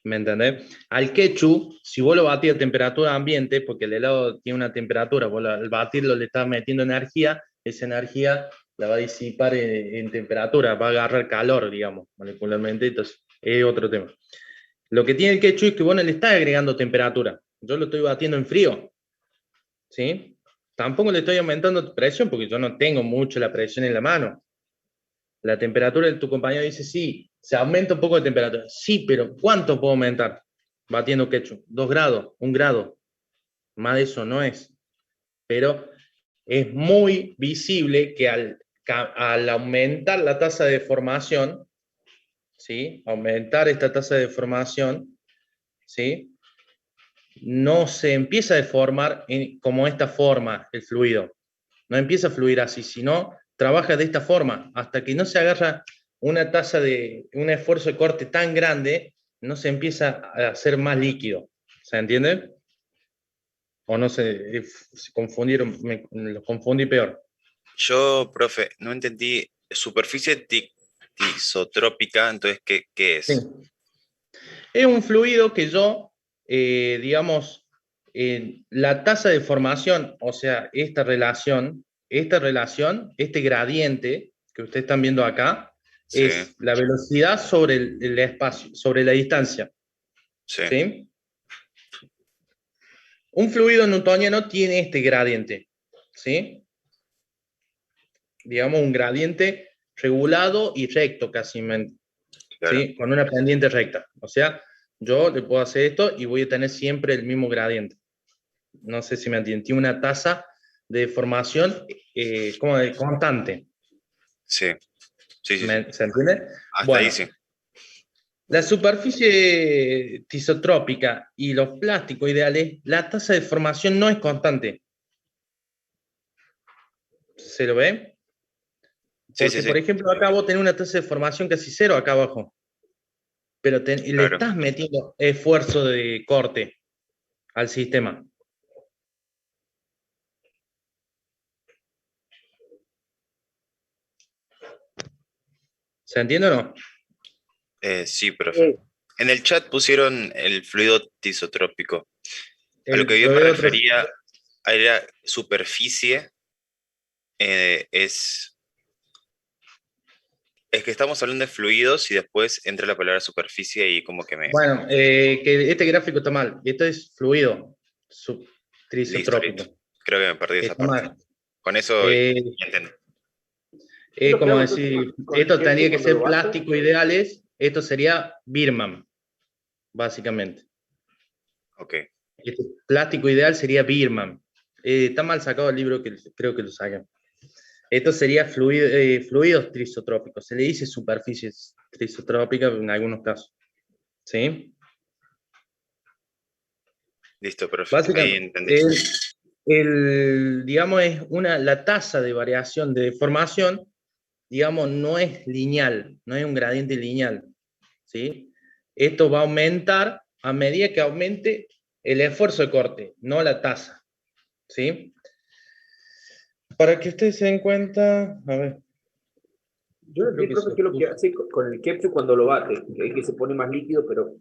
¿Me entendés? Al ketchup, si vos lo batís a temperatura ambiente, porque el helado tiene una temperatura, vos al batirlo le estás metiendo energía, esa energía la va a disipar en temperatura, va a agarrar calor, digamos, molecularmente, entonces es otro tema. Lo que tiene el ketchup es que vos no le estás agregando temperatura, yo lo estoy batiendo en frío, ¿sí? Tampoco le estoy aumentando presión, porque yo no tengo mucho la presión en la mano. La temperatura de tu compañero dice, sí, se aumenta un poco de temperatura. Sí, pero ¿cuánto puedo aumentar batiendo ketchup? 2 grados, 1 grado. Más de eso no es. Pero es muy visible que al aumentar la tasa de deformación, ¿sí? Aumentar esta tasa de deformación, ¿sí? No se empieza a deformar como esta forma el fluido. No empieza a fluir así, sino trabaja de esta forma, hasta que no se agarra una tasa de un esfuerzo de corte tan grande, no se empieza a hacer más líquido. ¿Se entiende? O no se confundieron, los confundí peor. Yo, profe, no entendí. Superficie tisotrópica, entonces, ¿qué es? Sí. Es un fluido que yo, digamos, la tasa de formación, o sea, esta relación, este gradiente que ustedes están viendo acá, Sí. es la velocidad sobre el espacio, sobre la distancia. Sí. ¿Sí? Un fluido newtoniano tiene este gradiente, ¿sí? Digamos, un gradiente regulado y recto casi, Claro. ¿sí? Con una pendiente recta. O sea, yo le puedo hacer esto y voy a tener siempre el mismo gradiente. No sé si me entienden. Tiene una tasa de deformación como de constante. Sí. Sí. ¿Se entiende? Hasta bueno, ahí sí. La superficie tisotrópica y los plásticos ideales, la tasa de deformación no es constante. ¿Se lo ve? Porque, por ejemplo, acá vos tenés una tasa de deformación casi cero acá abajo. Pero le estás metiendo esfuerzo de corte al sistema. ¿Se entiende o no? Sí, profe. En el chat pusieron el fluido tisotrópico. A lo que yo me refería a la superficie es que estamos hablando de fluidos y después entra la palabra superficie y como que me... Bueno, que este gráfico está mal. Esto es fluido tisotrópico. Listo. Creo que me perdí esa parte. Con eso ya entiendo. Es Lo que como hago decir, entonces con el esto tendría que ketchup ser cuando lo bato. plástico ideales, esto sería Birman, básicamente. Ok. Este plástico ideal sería Birman. Está mal sacado el libro, que creo que lo sacan. Esto sería fluidos trisotrópicos. Se le dice superficies trisotrópicas en algunos casos. ¿Sí? Listo, profe. Ahí Básicamente, entendí. digamos, la tasa de variación de deformación, digamos, no es lineal, no es un gradiente lineal. ¿Sí? Esto va a aumentar a medida que aumente el esfuerzo de corte, no la tasa. ¿Sí? Para que ustedes se den cuenta, a ver. Yo no creo sé, que profe, se qué es lo que puso. hace con el ketchup cuando lo bate, que se pone más líquido, pero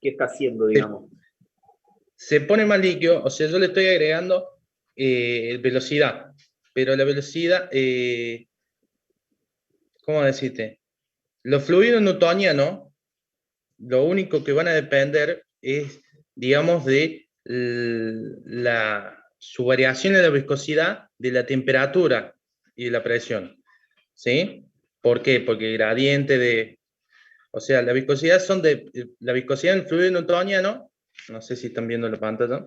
¿qué está haciendo, digamos? Se pone más líquido, o sea, yo le estoy agregando velocidad, pero la velocidad, ¿cómo decirte? Los fluidos newtonianos, lo único que van a depender es, digamos, de su variación en la viscosidad, de la temperatura y de la presión. ¿Sí? ¿Por qué? Porque el gradiente de... O sea, la viscosidad la viscosidad del fluido newtoniano, no sé si están viendo la pantalla.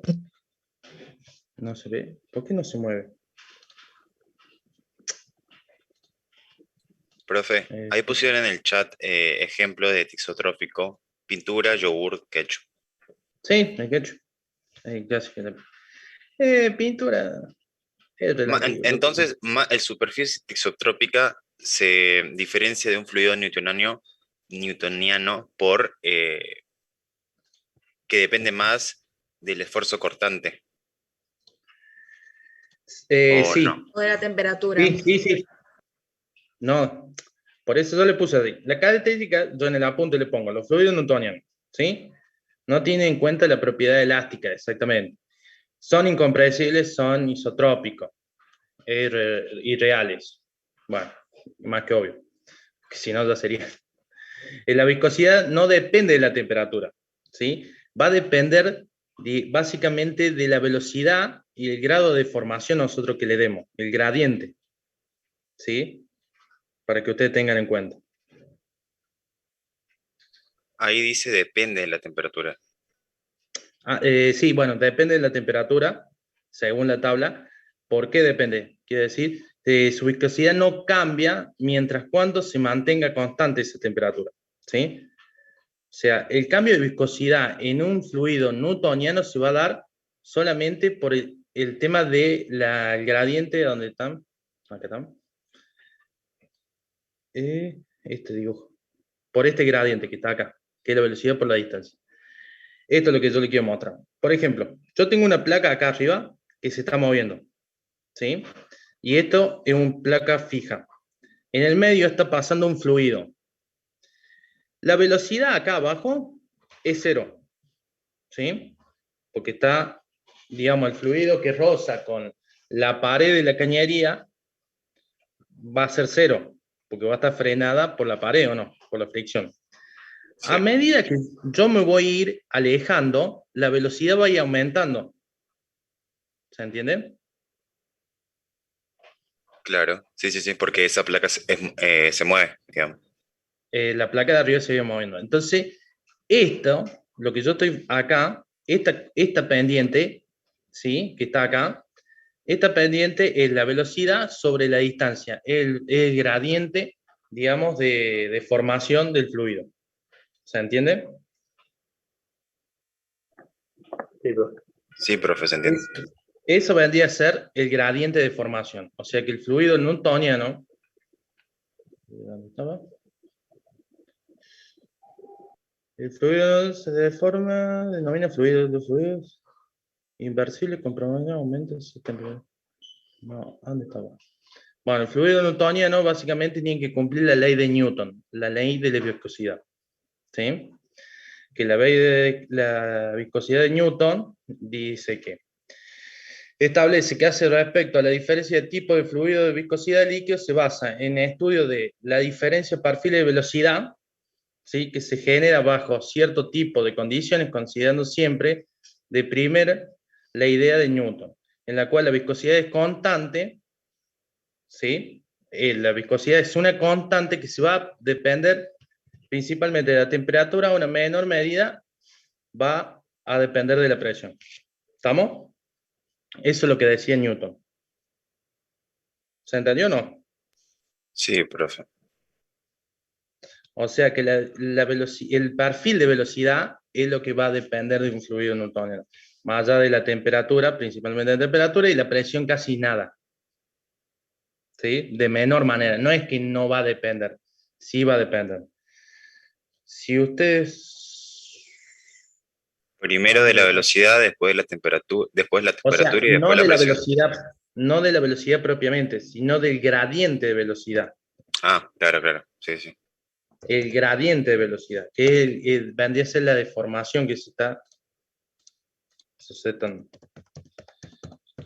No se ve. ¿Por qué no se mueve? Profe, ahí pusieron en el chat ejemplo de tisotrópico, pintura, yogur, ketchup. Sí, el ketchup. Pintura es relativo. Entonces, el superficie tisotrópica se diferencia de un fluido newtoniano por que depende más del esfuerzo cortante. ¿O Sí. no? O de la temperatura. Sí. No, por eso yo le puse así. La característica, yo en el apunte le pongo los fluidos newtonianos, ¿sí? No tiene en cuenta la propiedad elástica, exactamente. Son incompresibles, son isotrópicos, irreales. Bueno, más que obvio, que si no ya sería. La viscosidad no depende de la temperatura, ¿sí? Va a depender básicamente de la velocidad y el grado de deformación nosotros que le demos, el gradiente, ¿sí? Para que ustedes tengan en cuenta. Ahí dice depende de la temperatura. Sí, bueno, depende de la temperatura, según la tabla. ¿Por qué depende? Quiere decir, su viscosidad no cambia mientras cuando se mantenga constante esa temperatura, ¿sí? O sea, el cambio de viscosidad en un fluido newtoniano se va a dar solamente por el tema del gradiente. ¿Dónde están? Acá están. Este dibujo. Por este gradiente que está acá, que es la velocidad por la distancia. Esto es lo que yo le quiero mostrar. Por ejemplo, yo tengo una placa acá arriba que se está moviendo, ¿sí? Y esto es una placa fija. En el medio está pasando un fluido. La velocidad acá abajo es 0, ¿sí? Porque está, digamos, el fluido que roza con la pared de la cañería va a ser 0, porque va a estar frenada por la pared, ¿o no? Por la fricción. Sí. A medida que yo me voy a ir alejando, la velocidad va a ir aumentando. ¿Se entiende? Claro, sí, porque esa placa se mueve, digamos. La placa de arriba se va moviendo. Entonces, lo que yo estoy acá, esta pendiente, ¿sí? Que está acá, esta pendiente es la velocidad sobre la distancia, el gradiente, digamos, de formación del fluido. ¿Se entiende? Sí, profe, se entiende. Eso vendría a ser el gradiente de formación. O sea que el fluido newtoniano, ¿dónde estaba? El fluido se deforma, denomina fluido de fluidos inversibles con promedio aumenta su temperatura. No, ¿dónde estaba? Bueno, el fluido newtoniano básicamente tiene que cumplir la ley de Newton, la ley de la viscosidad. ¿Sí? Que la ley de la viscosidad de Newton dice que establece que hace respecto a la diferencia de tipo de fluido de viscosidad de líquido se basa en el estudio de la diferencia perfil de velocidad, ¿sí? Que se genera bajo cierto tipo de condiciones, considerando siempre de primera la idea de Newton, en la cual la viscosidad es constante, ¿sí? la viscosidad es una constante que se va a depender principalmente de la temperatura, a una menor medida va a depender de la presión. ¿Estamos? Eso es lo que decía Newton. ¿Se entendió o no? Sí, profe. O sea que el perfil de velocidad es lo que va a depender de un fluido newtoniano. Más allá de la temperatura, principalmente la temperatura, y la presión casi nada. ¿Sí? De menor manera. No es que no va a depender. Sí va a depender. Si ustedes... Primero de la velocidad, después de la temperatura, después la O sea, temperatura y no después la de la presión. velocidad, no de la velocidad propiamente, sino del gradiente de velocidad. Ah, claro, claro. Sí, sí. El gradiente de velocidad, que vendría a ser la deformación que se está...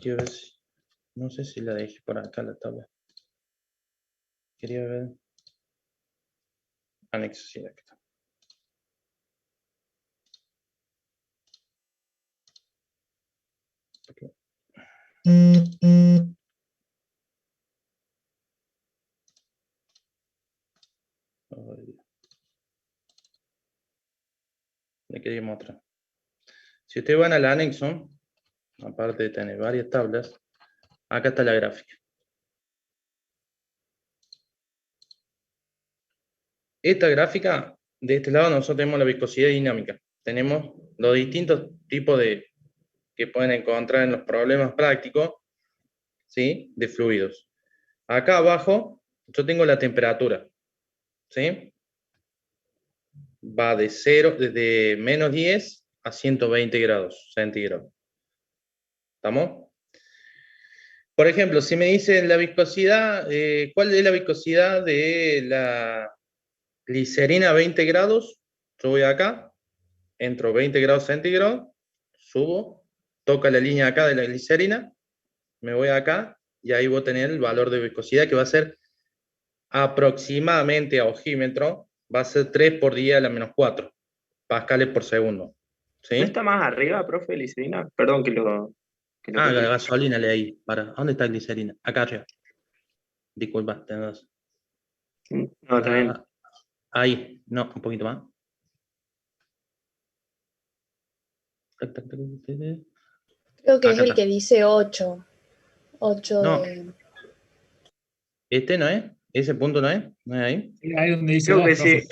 Quiero ver si... No sé si la dejé por acá la tabla. Quería ver... Anexo, sí, aquí está. Okay. Le quería mostrar. Si ustedes van al anexo, aparte de tener varias tablas, acá está la gráfica. Esta gráfica, de este lado nosotros tenemos la viscosidad dinámica. Tenemos los distintos tipos que pueden encontrar en los problemas prácticos, ¿sí? De fluidos. Acá abajo yo tengo la temperatura, ¿sí? Va de 0, desde menos 10 a 120 grados centígrados. ¿Estamos? Por ejemplo, si me dicen la viscosidad, ¿cuál es la viscosidad de la glicerina a 20 grados? Yo voy acá, entro 20 grados centígrados, subo, toca la línea acá de la glicerina, me voy acá y ahí voy a tener el valor de viscosidad que va a ser aproximadamente a ojímetro, va a ser 3 por 10 a la menos 4 pascales por segundo. ¿Sí? ¿No está más arriba, profe, glicerina? Perdón que lo la gasolina leí. ¿Dónde está glicerina? Acá arriba. Disculpa, tenés. No, está bien. Ahí, no, un poquito más. Creo que Acá es el está. que dice 8. 8 No. de... ¿Este no es? ¿Ese punto no es? ¿No es ahí? Ahí donde dice Creo 2, que sí.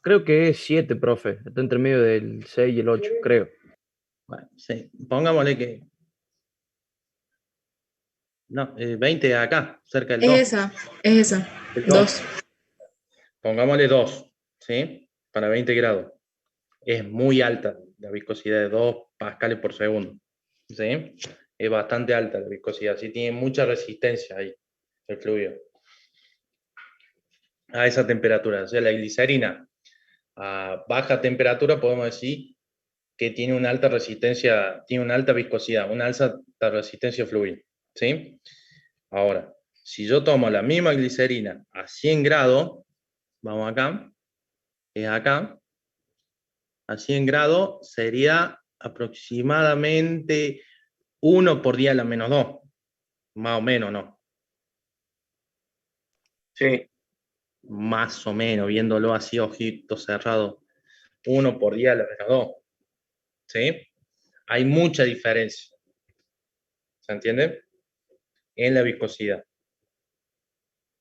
Creo que es 7, profe. Está entre medio del 6 y el 8, creo. Bueno, sí. Pongámosle que... No, 20 acá, cerca del 2. Es esa. El 2. Pongámosle 2, ¿sí? Para 20 grados. Es muy alta la viscosidad de 2 pascales por segundo. ¿Sí? Es bastante alta la viscosidad. Sí, tiene mucha resistencia ahí, el fluido. A esa temperatura. O sea, la glicerina a baja temperatura podemos decir que tiene una alta resistencia, tiene una alta viscosidad, una alta resistencia fluida. ¿Sí? Ahora, si yo tomo la misma glicerina a 100 grados, vamos acá, es acá, a 100 grados sería aproximadamente 1 por 10 a la menos 2, más o menos, ¿no? Sí. Más o menos, viéndolo así, ojito cerrado, 1 por 10 a la menos 2. ¿Sí? Hay mucha diferencia. ¿Se entiende? En la viscosidad.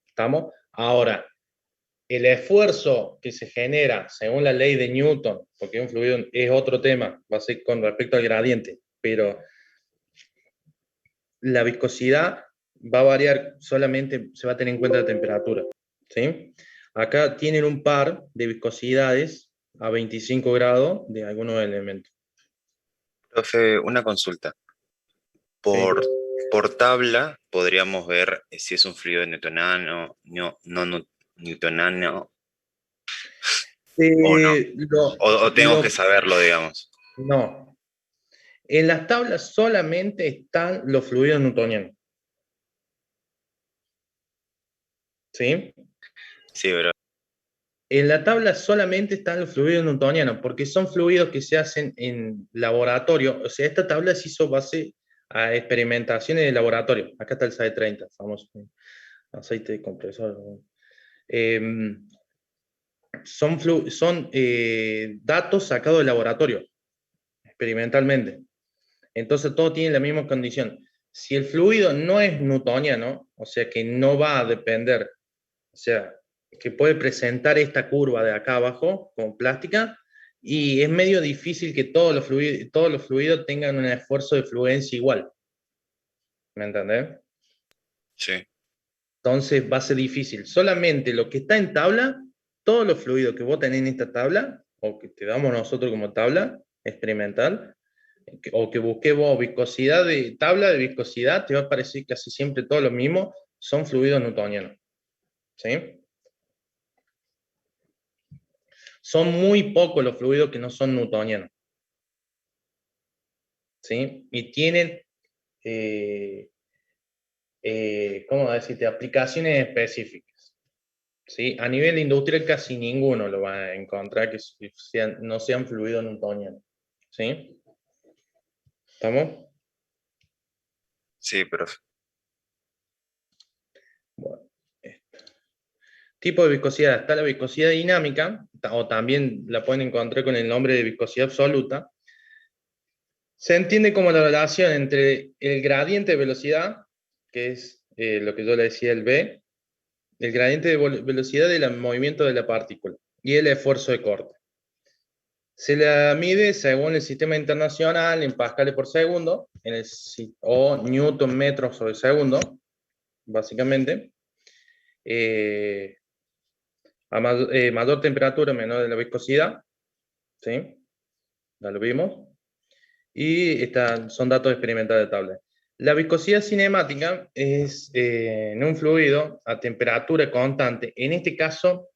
¿Estamos? Ahora, el esfuerzo que se genera según la ley de Newton, porque un fluido es otro tema, va a ser con respecto al gradiente, pero la viscosidad va a variar solamente, se va a tener en cuenta la temperatura. ¿Sí? Acá tienen un par de viscosidades a 25 grados de algunos elementos. Profe, una consulta. Por tabla podríamos ver si es un fluido newtoniano, no newtoniano, o no. O tenemos que saberlo, digamos. No. En las tablas solamente están los fluidos newtonianos. ¿Sí? Sí, pero... En la tabla solamente están los fluidos newtonianos, porque son fluidos que se hacen en laboratorio. O sea, esta tabla se hizo base a experimentaciones de laboratorio. Acá está el SAE 30, famoso aceite de compresor. Son datos sacados del laboratorio, experimentalmente. Entonces todo tiene la misma condición. Si el fluido no es newtoniano, o sea que no va a depender, o sea, que puede presentar esta curva de acá abajo con plástica, y es medio difícil que todos los fluidos tengan un esfuerzo de fluencia igual. ¿Me entendés? Sí. Entonces va a ser difícil. Solamente lo que está en tabla, todos los fluidos que vos tenés en esta tabla, o que te damos nosotros como tabla experimental, o que busqué vos tabla de viscosidad, te va a aparecer casi siempre todo lo mismo, son fluidos newtonianos. ¿Sí? Son muy pocos los fluidos que no son newtonianos. ¿Sí? Y tienen, ¿cómo decirte? Aplicaciones específicas. ¿Sí? A nivel industrial casi ninguno lo va a encontrar que no sean fluidos newtonianos. ¿Sí? ¿Estamos? Sí, profe. Bueno. Tipo de viscosidad. Está la viscosidad dinámica, o también la pueden encontrar con el nombre de viscosidad absoluta. Se entiende como la relación entre el gradiente de velocidad, que es lo que yo le decía el V, el gradiente de velocidad del movimiento de la partícula, y el esfuerzo de corte. Se la mide según el sistema internacional en pascales por segundo, o newton metros sobre segundo, básicamente. A mayor temperatura, menor de la viscosidad. ¿Sí? Ya lo vimos. Y son datos experimentales de tabla. La viscosidad cinemática es en un fluido a temperatura constante. En este caso,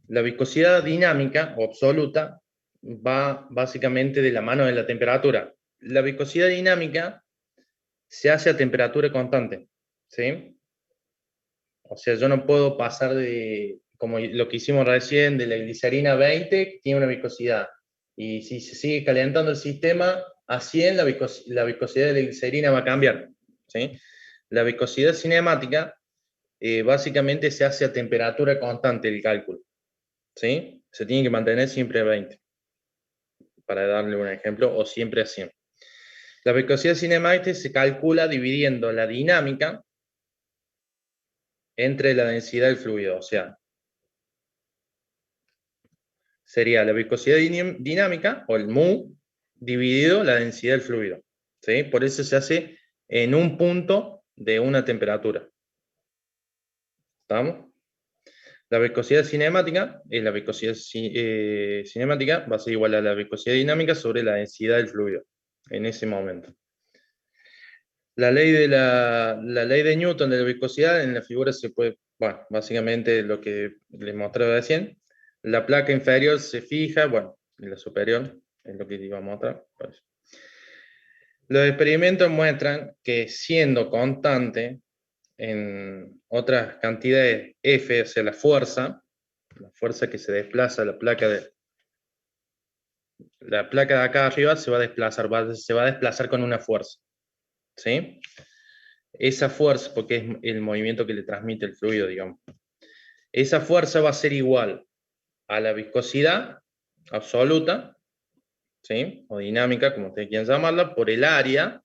la viscosidad dinámica o absoluta va básicamente de la mano de la temperatura. La viscosidad dinámica se hace a temperatura constante. ¿Sí? O sea, yo no puedo pasar como lo que hicimos recién, de la glicerina 20, tiene una viscosidad. Y si se sigue calentando el sistema a 100, la viscosidad de la glicerina va a cambiar. ¿Sí? La viscosidad cinemática básicamente se hace a temperatura constante el cálculo. ¿Sí? Se tiene que mantener siempre a 20, para darle un ejemplo, o siempre a 100. La viscosidad cinemática se calcula dividiendo la dinámica entre la densidad del fluido, o sea, sería la viscosidad dinámica, o el mu, dividido la densidad del fluido. ¿Sí? Por eso se hace en un punto de una temperatura. ¿Estamos? La viscosidad cinemática, la viscosidad cinemática va a ser igual a la viscosidad dinámica sobre la densidad del fluido, en ese momento. La ley de Newton de la viscosidad, en la figura se puede, bueno, básicamente lo que les mostraba recién. La placa inferior se fija, bueno, y la superior es lo que iba a mostrar. Pues. Los experimentos muestran que siendo constante en otras cantidades F, o sea, la fuerza que se desplaza, la placa de acá arriba se va a desplazar con una fuerza. ¿Sí? Esa fuerza, porque es el movimiento que le transmite el fluido, digamos. Esa fuerza va a ser igual a la viscosidad absoluta, ¿sí? O dinámica, como ustedes quieran llamarla, por el área,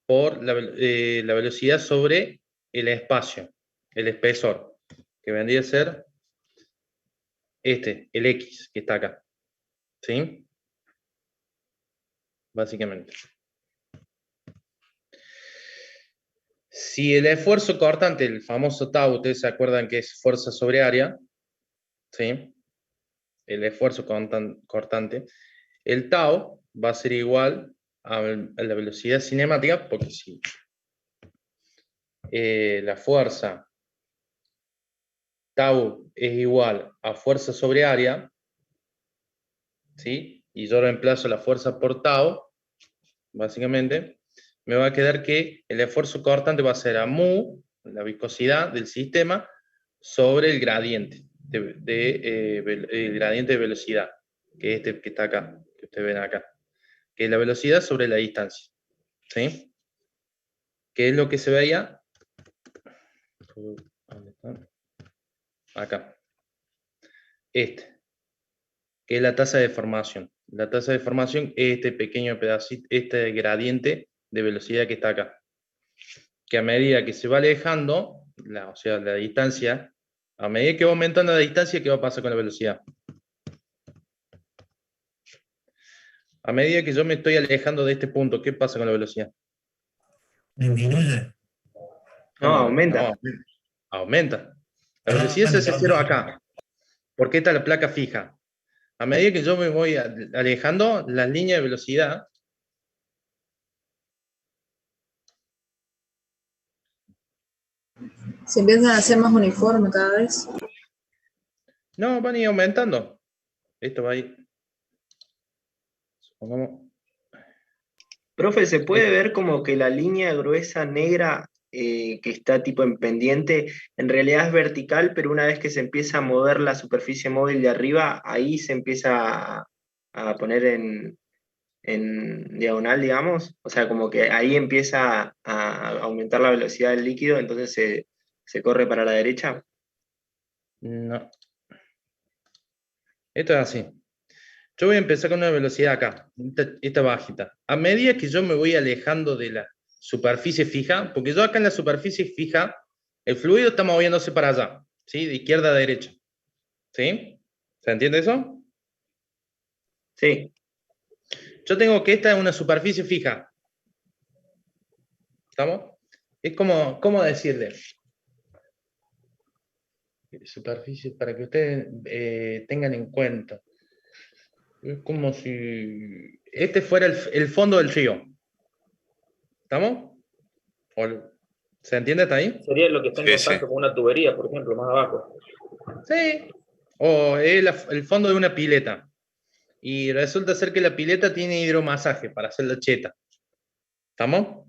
por la velocidad sobre el espacio, el espesor, que vendría a ser el X, que está acá. ¿Sí? Básicamente. Si el esfuerzo cortante, el famoso tau, ustedes se acuerdan que es fuerza sobre área, ¿sí? El esfuerzo cortante, el tau va a ser igual a la velocidad cinemática, porque si la fuerza tau es igual a fuerza sobre área, ¿sí? Y yo reemplazo la fuerza por tau, básicamente, me va a quedar que el esfuerzo cortante va a ser a mu, la viscosidad del sistema, sobre el gradiente el gradiente de velocidad, que es este que está acá, que ustedes ven acá. que es la velocidad sobre la distancia. ¿Sí? ¿Qué es lo que se veía? ¿Dónde está? Acá. Que es la tasa de deformación. La tasa de deformación es este pequeño pedacito, este gradiente de velocidad que está acá. Que a medida que se va alejando, o sea, la distancia, a medida que va aumentando la distancia, ¿qué va a pasar con la velocidad? A medida que yo me estoy alejando de este punto, ¿qué pasa con la velocidad? Disminuye. No, aumenta. No, aumenta. La velocidad se hace cero acá, porque esta es la placa fija. A medida que yo me voy alejando, las líneas de velocidad Se empiezan a hacer más uniforme cada vez. no van a ir aumentando. Esto va a ir. Supongamos. Profe, ¿se puede ver como que la línea gruesa negra que está tipo en pendiente, en realidad es vertical, pero una vez que se empieza a mover la superficie móvil de arriba, ahí se empieza a poner en diagonal, digamos? O sea, como que ahí empieza a aumentar la velocidad del líquido, entonces se corre para la derecha. No. Esto es así. Yo voy a empezar con una velocidad acá, esta bajita. A medida que yo me voy alejando de la superficie fija, porque yo acá en la superficie fija, el fluido está moviéndose para allá, ¿sí? De izquierda a derecha. ¿Sí? ¿Se entiende eso? Sí. Yo tengo que esta es una superficie fija. ¿Estamos? Es como, ¿cómo decirle? Superficie, para que ustedes tengan en cuenta. Es como si este fuera el fondo del río. ¿Estamos? ¿Se entiende hasta ahí? Sería lo que está en Sí, contacto sí. con una tubería, por ejemplo, más abajo. Sí. O es el fondo de una pileta. Y resulta ser que la pileta tiene hidromasaje para hacer la cheta. ¿Estamos?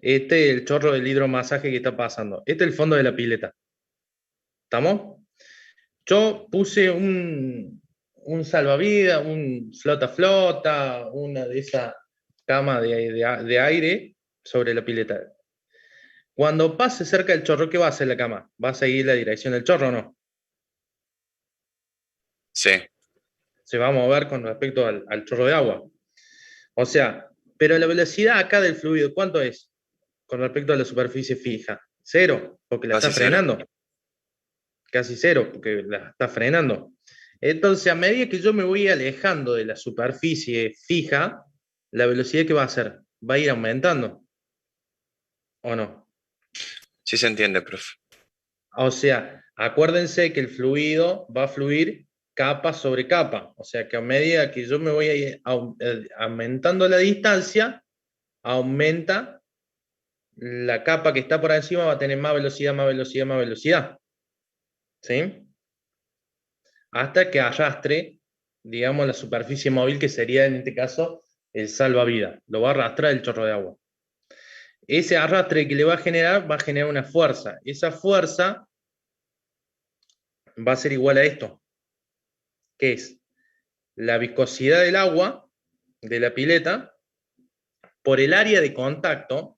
Este es el chorro del hidromasaje que está pasando. Este es el fondo de la pileta. ¿Estamos? Yo puse un salvavidas, un flota, una de esas camas de aire sobre la pileta. Cuando pase cerca del chorro, ¿qué va a hacer la cama? ¿Va a seguir la dirección del chorro o no? Sí. Se va a mover con respecto al chorro de agua. O sea, pero la velocidad acá del fluido, ¿cuánto es? Con respecto a la superficie fija. Cero, porque la Casi está cero. frenando. Casi cero, porque la está frenando. Entonces, a medida que yo me voy alejando de la superficie fija, la velocidad que va a hacer, va a ir aumentando. ¿O no? Sí se entiende, profe. O sea, acuérdense que el fluido va a fluir capa sobre capa. O sea, que a medida que yo me voy aumentando la distancia, aumenta la capa que está por encima, va a tener más velocidad, más velocidad, más velocidad. ¿Sí? Hasta que arrastre, digamos, la superficie móvil, que sería en este caso el salvavidas. Lo va a arrastrar el chorro de agua. Ese arrastre que le va a generar una fuerza. Esa fuerza va a ser igual a esto, que es la viscosidad del agua, de la pileta, por el área de contacto.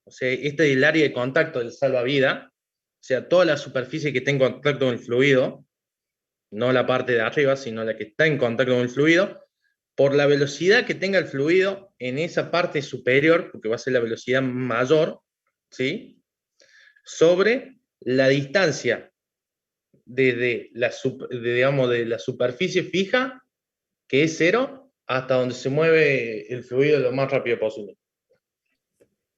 O sea, este es el área de contacto del salvavidas, o sea, toda la superficie que está en contacto con el fluido, no la parte de arriba, sino la que está en contacto con el fluido, por la velocidad que tenga el fluido en esa parte superior, porque va a ser la velocidad mayor, ¿sí? Sobre la distancia desde digamos, de la superficie fija, que es cero, hasta donde se mueve el fluido lo más rápido posible.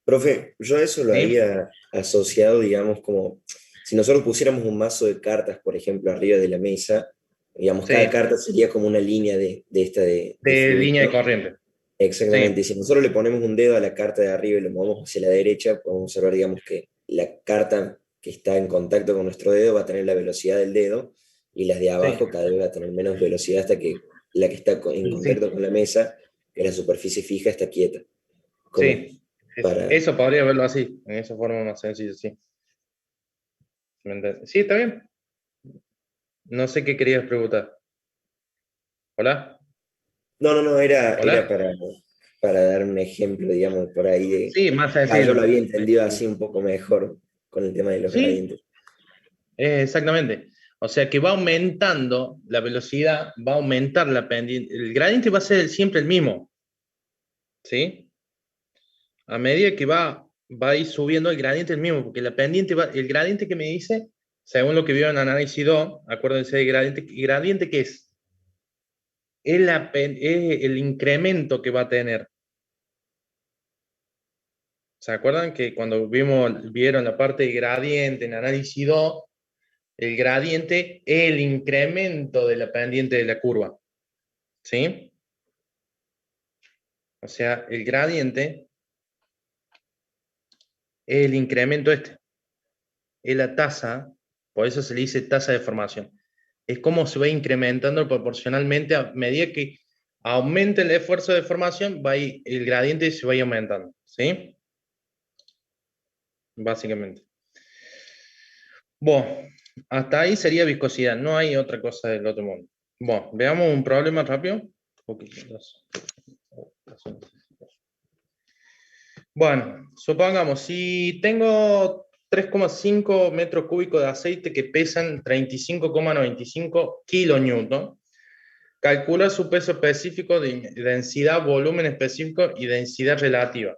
Profe, yo eso lo ¿Sí? había asociado, digamos, como si nosotros pusiéramos un mazo de cartas, por ejemplo, arriba de la mesa, digamos, Sí. cada carta sería como una línea de esta de fluido, línea de ¿no? corriente. Exactamente. Sí. Y si nosotros le ponemos un dedo a la carta de arriba y lo movemos hacia la derecha, podemos observar, digamos, que la carta que está en contacto con nuestro dedo va a tener la velocidad del dedo y las de abajo Sí. cada vez va a tener menos velocidad hasta que la que está en contacto con la mesa, que es la superficie fija, está quieta. Como Sí. para... Eso podría verlo así, en esa forma más sencilla, sí. ¿Me entiendes? Sí, está bien. No sé qué querías preguntar. ¿Hola? No, era ¿Hola? para dar un ejemplo, digamos, por ahí de... Sí, más yo lo sencillo. había entendido así un poco mejor con el tema de los Sí. gradientes. Exactamente. O sea que va aumentando la velocidad, va a aumentar la pendiente. El gradiente va a ser siempre el mismo. ¿Sí? A medida que va a ir subiendo el gradiente el mismo, porque la pendiente el gradiente que me dice, según lo que vio en análisis 2, acuérdense del gradiente ¿qué es? Es el incremento que va a tener. ¿Se acuerdan que cuando vieron la parte de gradiente en análisis 2, el gradiente es el incremento de la pendiente de la curva? ¿Sí? O sea, el gradiente es el incremento este. Es la tasa, por eso se le dice tasa de formación. Es como se va incrementando proporcionalmente a medida que aumenta el esfuerzo de formación, el gradiente se va aumentando. ¿Sí? Básicamente. Bueno, hasta ahí sería viscosidad, no hay otra cosa del otro mundo. Bueno, veamos un problema rápido. Bueno, supongamos, si tengo 3,5 metros cúbicos de aceite que pesan 35,95 kilonewton, calcula su peso específico, de densidad, volumen específico y densidad relativa.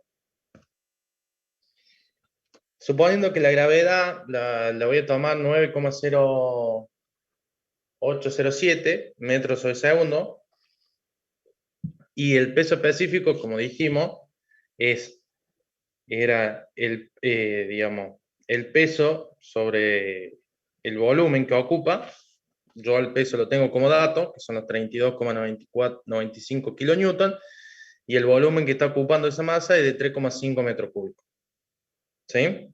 Suponiendo que la gravedad la voy a tomar 9,0807 metros sobre segundo, y el peso específico, como dijimos, era el peso sobre el volumen que ocupa. Yo el peso lo tengo como dato, que son los 32,95 kilonewton, y el volumen que está ocupando esa masa es de 3,5 metros cúbicos. ¿Sí?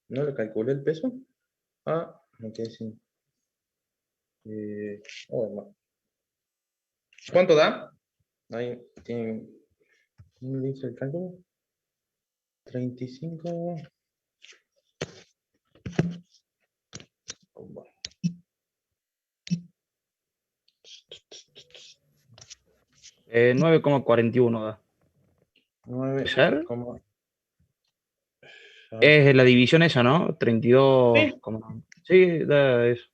¿No le calculé el peso? Ah, ok, sí. No. ¿Cuánto da? Ahí tienen. ¿Cómo dice el cálculo? 35. 9,41 da. 9, ¿Ser? Es la división esa, ¿no? 32. Sí. Sí, da eso.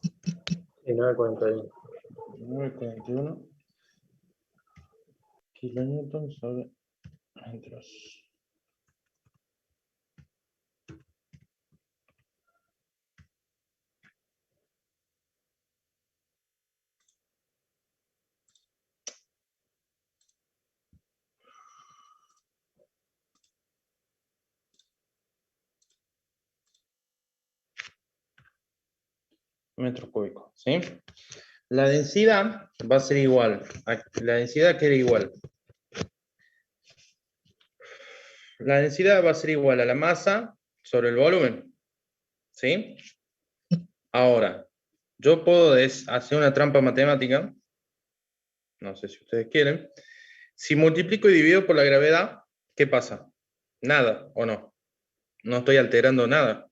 Sí, 9,41. 9,41 kilonewton sobre metros. Metros cúbicos, ¿sí? La densidad va a ser igual. La densidad queda igual. La densidad va a ser igual a la masa sobre el volumen, ¿sí? Ahora, yo puedo hacer una trampa matemática, no sé si ustedes quieren. Si multiplico y divido por la gravedad, ¿qué pasa? Nada, ¿o no? No estoy alterando nada.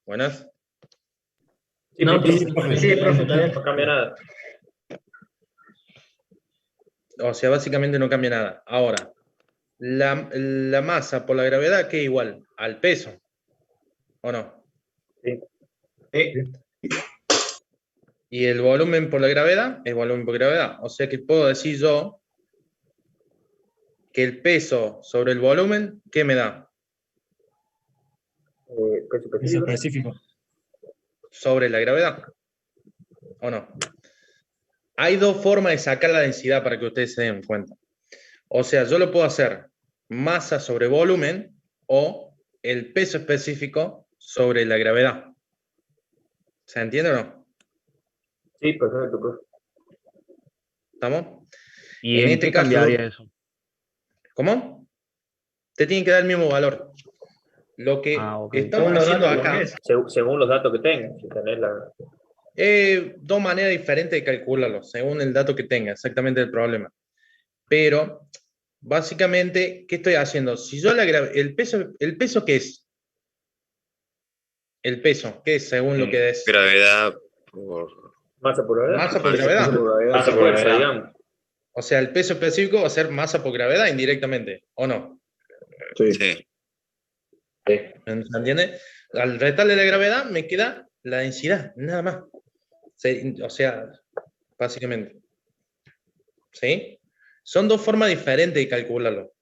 ¿Buenas? Sí, No, profe, sí, profe, está bien. no cambia nada. O sea, básicamente no cambia nada. Ahora, la masa por la gravedad queda igual al peso, ¿o no? Sí. Y el volumen por la gravedad es volumen por gravedad. O sea que puedo decir yo que el peso sobre el volumen, ¿qué me da? Peso específico. Sobre la gravedad, ¿o no? Hay dos formas de sacar la densidad para que ustedes se den cuenta. O sea, yo lo puedo hacer masa sobre volumen o el peso específico sobre la gravedad. ¿Se entiende o no? Sí, perfecto, profe. ¿Estamos? ¿Y en qué cambiaría eso? ¿Cómo? Te tienen que dar el mismo valor. Lo que estamos haciendo acá, según los datos que tengan, si tenés la... dos maneras diferentes de calcularlo, según el dato que tenga, exactamente el problema. Pero, básicamente, ¿qué estoy haciendo? Si yo ¿el peso qué es? El peso, ¿qué es según lo que es? Gravedad por Masa por gravedad. Masa por gravedad. Masa por fuerza, digamos. O sea, el peso específico va a ser masa por gravedad indirectamente, ¿o no? Sí. Sí. ¿Se entiende? Al restarle la gravedad me queda la densidad, nada más. O sea, básicamente. ¿Sí? Son dos formas diferentes de calcularlo.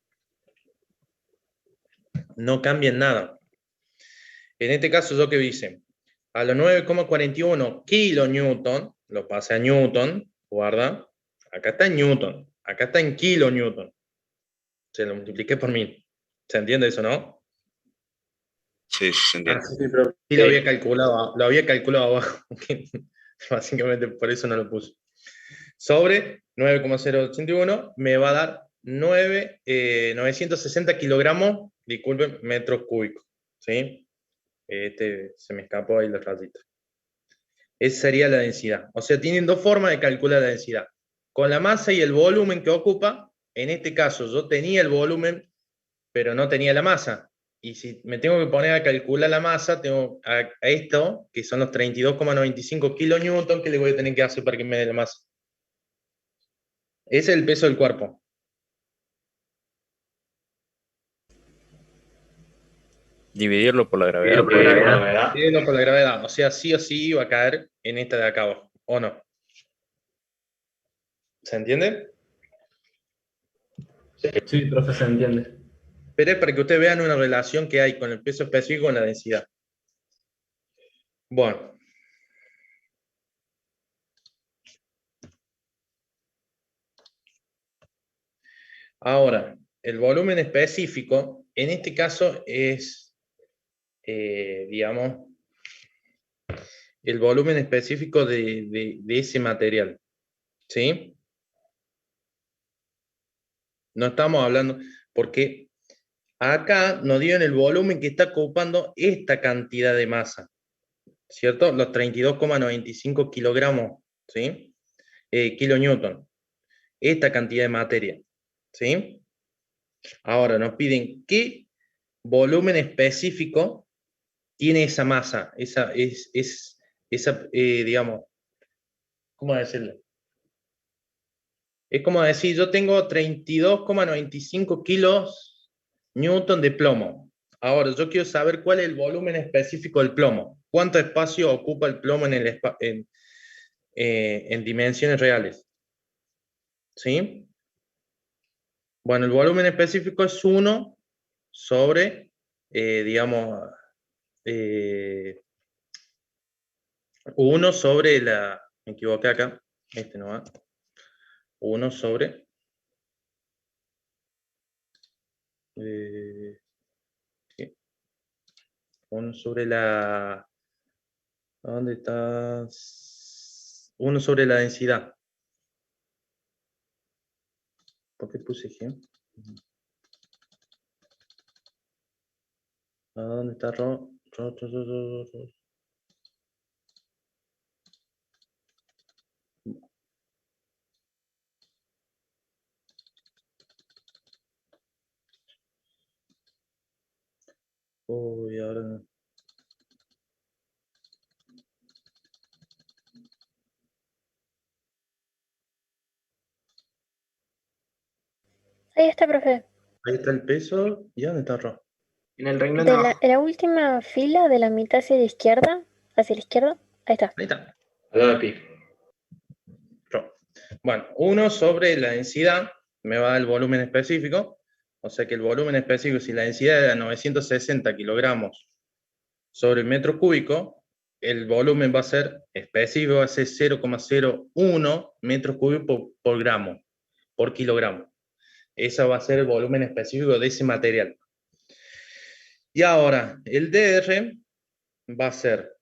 No cambian nada. En este caso, yo que hice, a los 9,41 kilonewton, lo pasé a newton, guarda, acá está en newton, acá está en kilonewton. Se lo multipliqué por 1000. ¿Se entiende eso, no? Sí, se entiende. Sí, lo había calculado abajo. Básicamente por eso no lo puse. Sobre 9,081 me va a dar 960 kilogramos, disculpen, metros cúbicos. ¿Sí? Se me escapó ahí la rayita. Esa sería la densidad. O sea, tienen dos formas de calcular la densidad. Con la masa y el volumen que ocupa, en este caso yo tenía el volumen, pero no tenía la masa. Y si me tengo que poner a calcular la masa, tengo a esto, que son los 32,95 kilonewton, que le voy a tener que hacer para que me dé la masa. Ese es el peso del cuerpo. Dividirlo por la gravedad. Dividirlo por la gravedad. O sea, sí o sí va a caer en esta de acá abajo, ¿o no? ¿Se entiende? Sí, profe, se entiende. Pero es para que ustedes vean una relación que hay con el peso específico con la densidad. Bueno. Ahora, el volumen específico, en este caso es, digamos, el volumen específico de ese material. ¿Sí? No estamos hablando, porque acá nos dio en el volumen que está ocupando esta cantidad de masa, ¿cierto? Los 32,95 kilogramos, ¿sí? Kilonewton. Esta cantidad de materia, ¿sí? Ahora nos piden qué volumen específico tiene esa masa, esa, digamos, ¿cómo decirlo? Es como decir, yo tengo 32,95 kilos newton de plomo. Ahora, yo quiero saber cuál es el volumen específico del plomo. ¿Cuánto espacio ocupa el plomo en dimensiones reales? ¿Sí? Bueno, el volumen específico es 1 sobre, digamos, 1 sobre la... Me equivoqué acá. Este no va. 1 sobre... sí. 1 sobre la... ¿Dónde estás? 1 sobre la densidad. ¿Por qué puse G? ¿A dónde está Ro? Ro. Uy, ahora no. Ahí está, profe. Ahí está el peso. ¿Y dónde está Ro? En el renglón De de abajo. la última fila de la mitad hacia la izquierda. Hacia la izquierda. Ahí está. Ahí está. Al lado de pi. Ro. Bueno, 1 sobre la densidad me va a dar el volumen específico. O sea que el volumen específico, si la densidad era 960 kilogramos sobre el metro cúbico, el volumen va a ser específico, va a ser 0,01 metros cúbicos por gramo, por kilogramo. Ese va a ser el volumen específico de ese material. Y ahora, el DR va a ser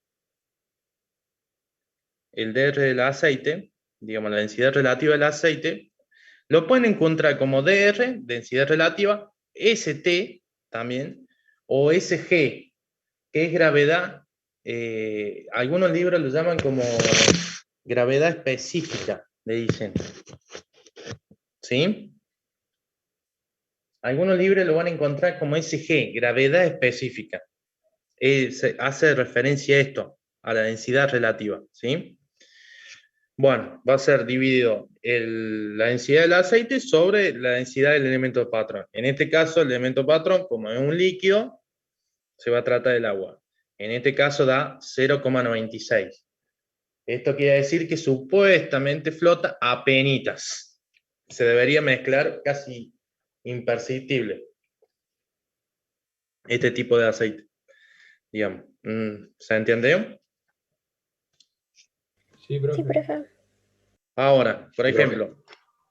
el DR del aceite, digamos la densidad relativa del aceite, lo pueden encontrar como DR, densidad relativa, ST también, o SG, que es gravedad, algunos libros lo llaman como gravedad específica, le dicen. ¿Sí? Algunos libros lo van a encontrar como SG, gravedad específica. Se hace referencia a esto, a la densidad relativa. ¿Sí? Bueno, va a ser dividido la densidad del aceite sobre la densidad del elemento patrón. En este caso, el elemento patrón, como es un líquido, se va a tratar del agua. En este caso da 0,96. Esto quiere decir que supuestamente flota a penitas. Se debería mezclar casi imperceptible este tipo de aceite. Digamos. ¿Se entendió? Sí, Sí, profe. profe. Ahora, por ejemplo,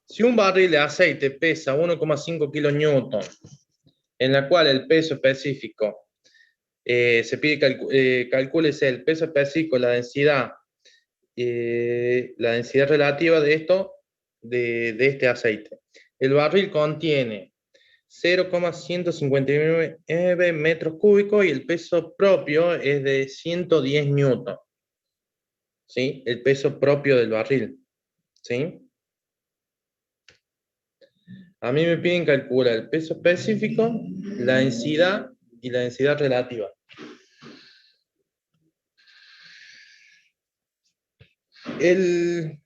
si un barril de aceite pesa 1,5 kilonewton, en la cual el peso específico se pide calcúlese el peso específico, la densidad relativa de esto, de este aceite. El barril contiene 0,159 metros cúbicos y el peso propio es de 110 newton. ¿Sí? El peso propio del barril. ¿Sí? A mí me piden calcular el peso específico, la densidad y la densidad relativa. El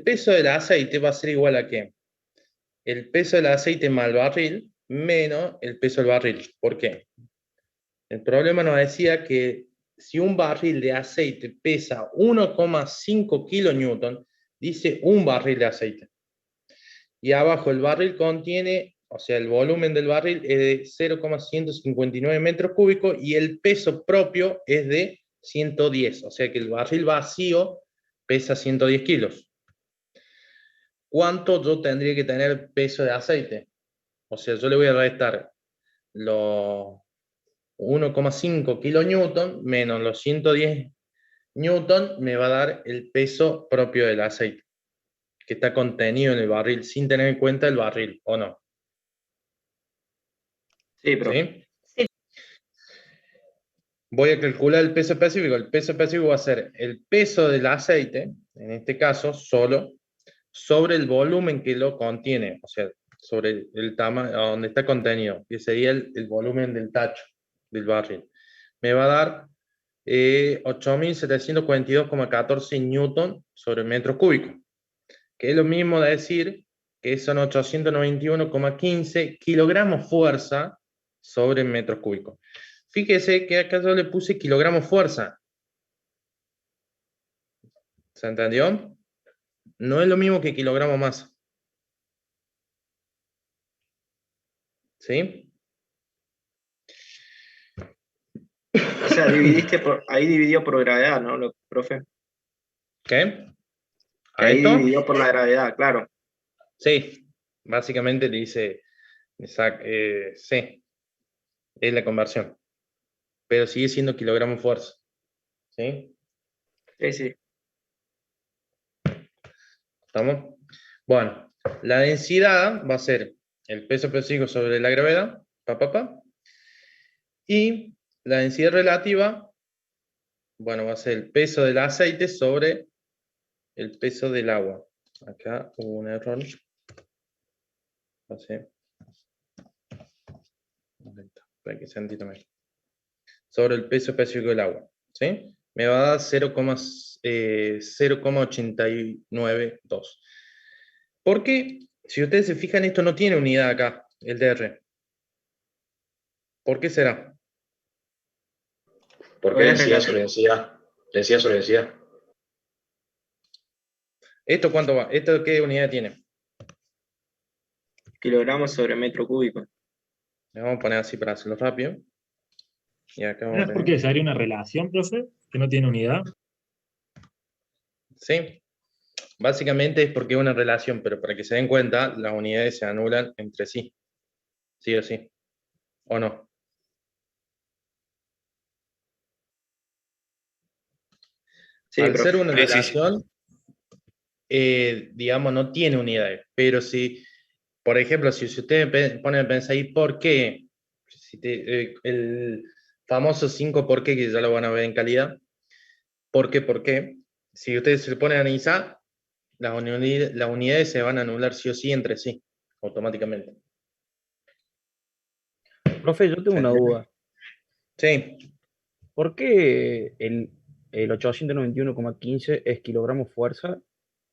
peso del aceite va a ser igual a ¿qué? El peso del aceite más el barril menos el peso del barril. ¿Por qué? El problema nos decía que si un barril de aceite pesa 1,5 kilonewton, dice un barril de aceite. Y abajo el barril contiene, o sea, el volumen del barril es de 0,159 metros cúbicos y el peso propio es de 110. O sea que el barril vacío pesa 110 kilos. ¿Cuánto yo tendría que tener peso de aceite? O sea, yo le voy a restar los 1,5 kilonewton menos los 110 newton, me va a dar el peso propio del aceite, que está contenido en el barril, sin tener en cuenta el barril, ¿o no? Sí, profe. ¿Sí? Voy a calcular el peso específico. El peso específico va a ser el peso del aceite, en este caso, solo, sobre el volumen que lo contiene, o sea, sobre el tamaño donde está contenido, que sería el volumen del tacho del barril. Me va a dar 8.742,14 newton sobre metro cúbico, que es lo mismo de decir que son 891,15 kilogramos fuerza sobre metros cúbicos. Fíjese que acá yo le puse kilogramos fuerza. ¿Se entendió? No es lo mismo que kilogramo masa. ¿Sí? O sea, ahí dividió por gravedad, ¿no, profe? ¿Qué? Que ¿A ahí esto? dividió por la gravedad, claro. Sí. Básicamente le dice, sí, es la conversión. Pero sigue siendo kilogramo fuerza. ¿Sí? Sí, sí. ¿Estamos? Bueno, la densidad va a ser el peso específico sobre la gravedad, y la densidad relativa, bueno, va a ser el peso del aceite sobre el peso del agua. Acá hubo un error. Así. Para que sea un poquito mejor. Sobre el peso específico del agua. ¿Sí? Me va a dar 0,892. Porque, si ustedes se fijan, esto no tiene unidad acá, el DR. ¿Por qué será? ¿Por qué densidad sobre densidad? Densidad sobre densidad. ¿Esto cuánto va? ¿Esto qué unidad tiene? Kilogramos sobre metro cúbico. Le vamos a poner así para hacerlo rápido. Y acá vamos ¿No a es tener... porque sería una relación, profe, que no tiene unidad? Sí. Básicamente es porque es una relación, pero para que se den cuenta, las unidades se anulan entre sí. Sí o sí. ¿O no? Sí, Al profe. ser una Sí, sí, sí. relación, digamos, no tiene unidades. Pero si, por ejemplo, si ustedes ponen a pensar ahí, ¿por qué? El famoso 5 por qué, que ya lo van a ver en calidad. ¿Por qué? ¿Por qué? Si ustedes se ponen a analizar, las unidades se van a anular sí o sí entre sí, automáticamente. Profe, yo tengo una duda. Sí. ¿Por qué el 891,15 es kilogramos fuerza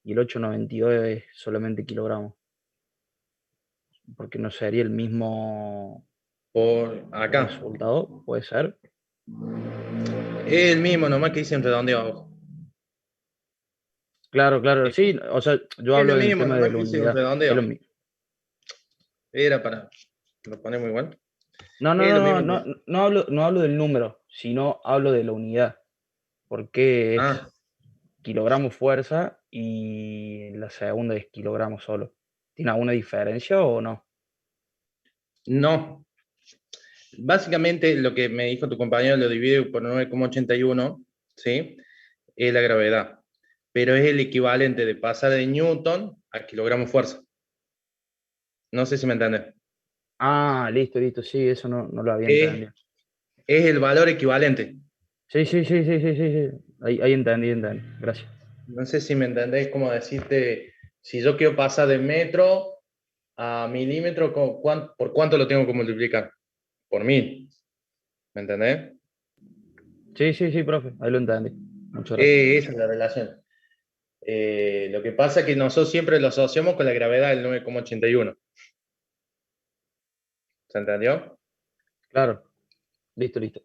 y el 892 es solamente kilogramos. Porque no sería el mismo Por acá. resultado, puede ser. Es el mismo, nomás que dicen redondeo abajo. Claro, claro, sí, o sea, yo Es hablo lo del mismo, tema nomás de la que dicen unidad. Es redondeo. lo mismo. Era para. Lo ponemos igual. No, no, Es lo no, mismo. no, no hablo del número, sino hablo de la unidad. Porque es Ah, kilogramos fuerza y la segunda es kilogramos solo. ¿Tiene alguna diferencia o no? no. Básicamente lo que me dijo tu compañero lo divide por 9,81, ¿sí? Es la gravedad. Pero es el equivalente de pasar de Newton a kilogramo fuerza. No sé si me entiendes. Ah, listo, listo, sí, eso no lo había entendido. Es el valor equivalente. Sí, sí, sí, sí, sí, sí, sí. Ahí entendí, gracias. No sé si me entendés cómo decirte, si yo quiero pasar de metro a milímetro, ¿por cuánto lo tengo que multiplicar? Por 1000. ¿Me entendés? Sí, sí, sí, profe, ahí lo entendí. Muchas gracias. Esa es la relación. Lo que pasa es que nosotros siempre lo asociamos con la gravedad del 9,81. ¿Se entendió? Claro, listo, listo.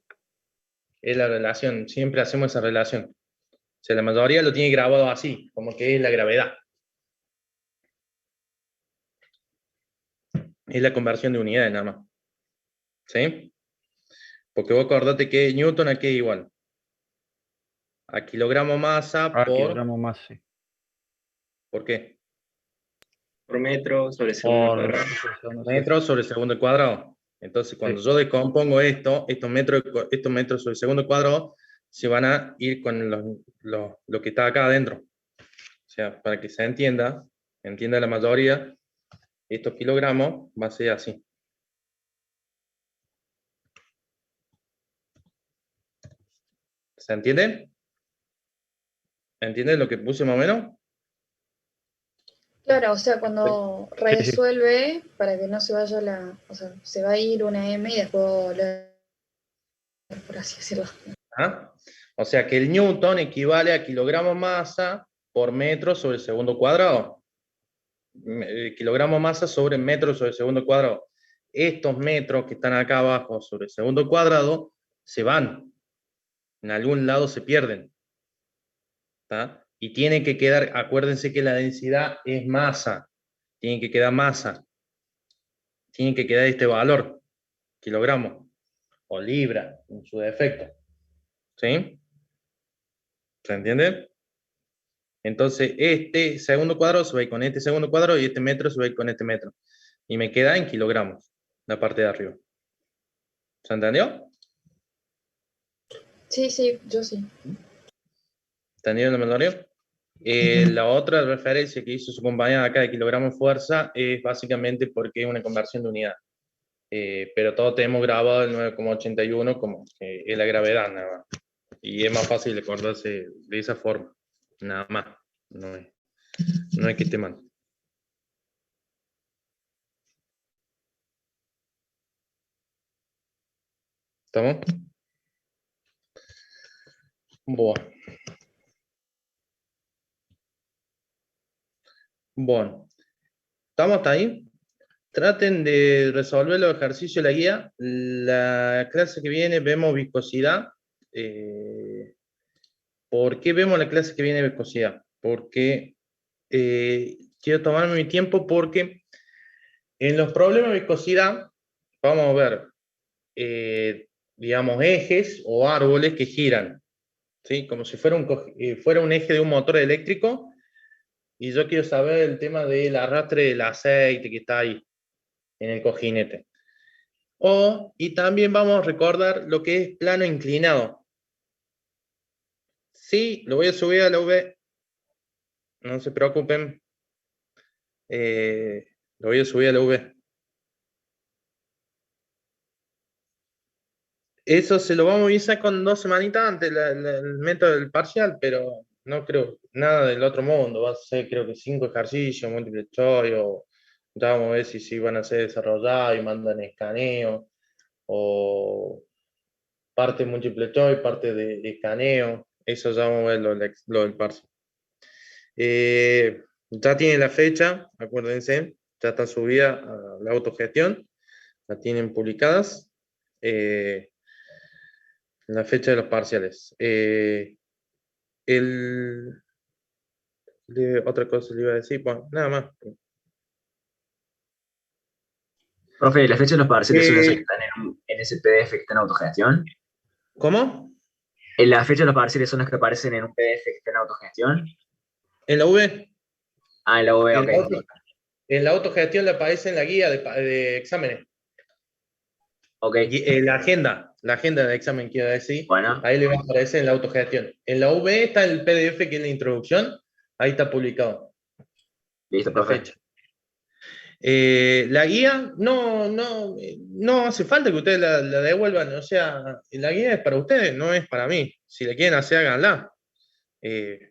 Es la relación, siempre hacemos esa relación. O sea, la mayoría lo tiene grabado así, como que es la gravedad. Es la conversión de unidades nada más. ¿Sí? Porque vos acordate que Newton aquí es igual. A kilogramo masa por... Kilogramo más, sí. ¿Por qué? Por metro sobre segundo Por cuadrado. Metros sobre segundo cuadrado. Entonces, cuando yo descompongo estos metros sobre segundo cuadrado, se van a ir con lo que está acá adentro. O sea, para que se entienda la mayoría, estos kilogramos va a ser así. ¿Se entiende? ¿Entiendes lo que puse más o menos? Claro, o sea, cuando resuelve, para que no se vaya o sea, se va a ir una M y después volver, por así decirlo. ¿Ah? O sea que el Newton equivale a kilogramo masa por metro sobre segundo cuadrado. Kilogramo masa sobre metro sobre segundo cuadrado. Estos metros que están acá abajo sobre segundo cuadrado se van. En algún lado se pierden. ¿Tá? Y tiene que quedar, acuérdense que la densidad es masa. Tiene que quedar masa. Tiene que quedar este valor, kilogramo o libra en su defecto. ¿Sí? ¿Se entiende? Entonces, este segundo cuadrado se va a ir con este segundo cuadrado y este metro se va a ir con este metro. Y me queda en kilogramos, la parte de arriba. ¿Se entendió? Sí, sí, yo sí. ¿Entendido la memoria? La otra referencia que hizo su compañera acá de kilogramos fuerza es básicamente porque es una conversión de unidad. Pero todos tenemos grabado el 9,81 como que es la gravedad nada más. Y es más fácil acordarse de esa forma, nada más. No es que esté mal. ¿Estamos? Bueno. Bueno. ¿Estamos hasta ahí? Traten de resolver los ejercicios de la guía. La clase que viene vemos viscosidad. ¿Por qué vemos la clase que viene viscosidad? Porque quiero tomarme mi tiempo porque en los problemas de viscosidad vamos a ver, digamos, ejes o árboles que giran, ¿sí? Como si fuera un eje de un motor eléctrico y yo quiero saber el tema del arrastre del aceite que está ahí en el cojinete. Y también vamos a recordar lo que es plano inclinado. Sí, lo voy a subir a la V. No se preocupen. Lo voy a subir a la V. Eso se lo vamos a avisar con 2 semanitas antes el método del parcial, pero no creo nada del otro mundo. Va a ser, creo que 5 ejercicios, múltiple choice, o ya vamos a ver si van a ser desarrollados y mandan escaneo, o parte múltiple choice, parte de escaneo. Eso ya vamos a ver lo del parcial. Ya tiene la fecha, acuérdense, ya está subida a la autogestión, la tienen publicadas. La fecha de los parciales. Otra cosa le iba a decir, bueno, nada más. Profe, ¿las fechas de los parciales son esas que están en ese PDF que está en autogestión? ¿Cómo? ¿Las fechas de los parciales son las que aparecen en un PDF que está en autogestión? ¿En la V? Ah, en la V, ok. En la autogestión le aparece en la guía de exámenes. Ok. La agenda de examen, quiero decir. Bueno. Ahí le va a aparecer en la autogestión. En la V está el PDF que es la introducción. Ahí está publicado. Listo, profe. Fecha. La guía no hace falta que ustedes la devuelvan. O sea, la guía es para ustedes, no es para mí. Si la quieren hacer, háganla. El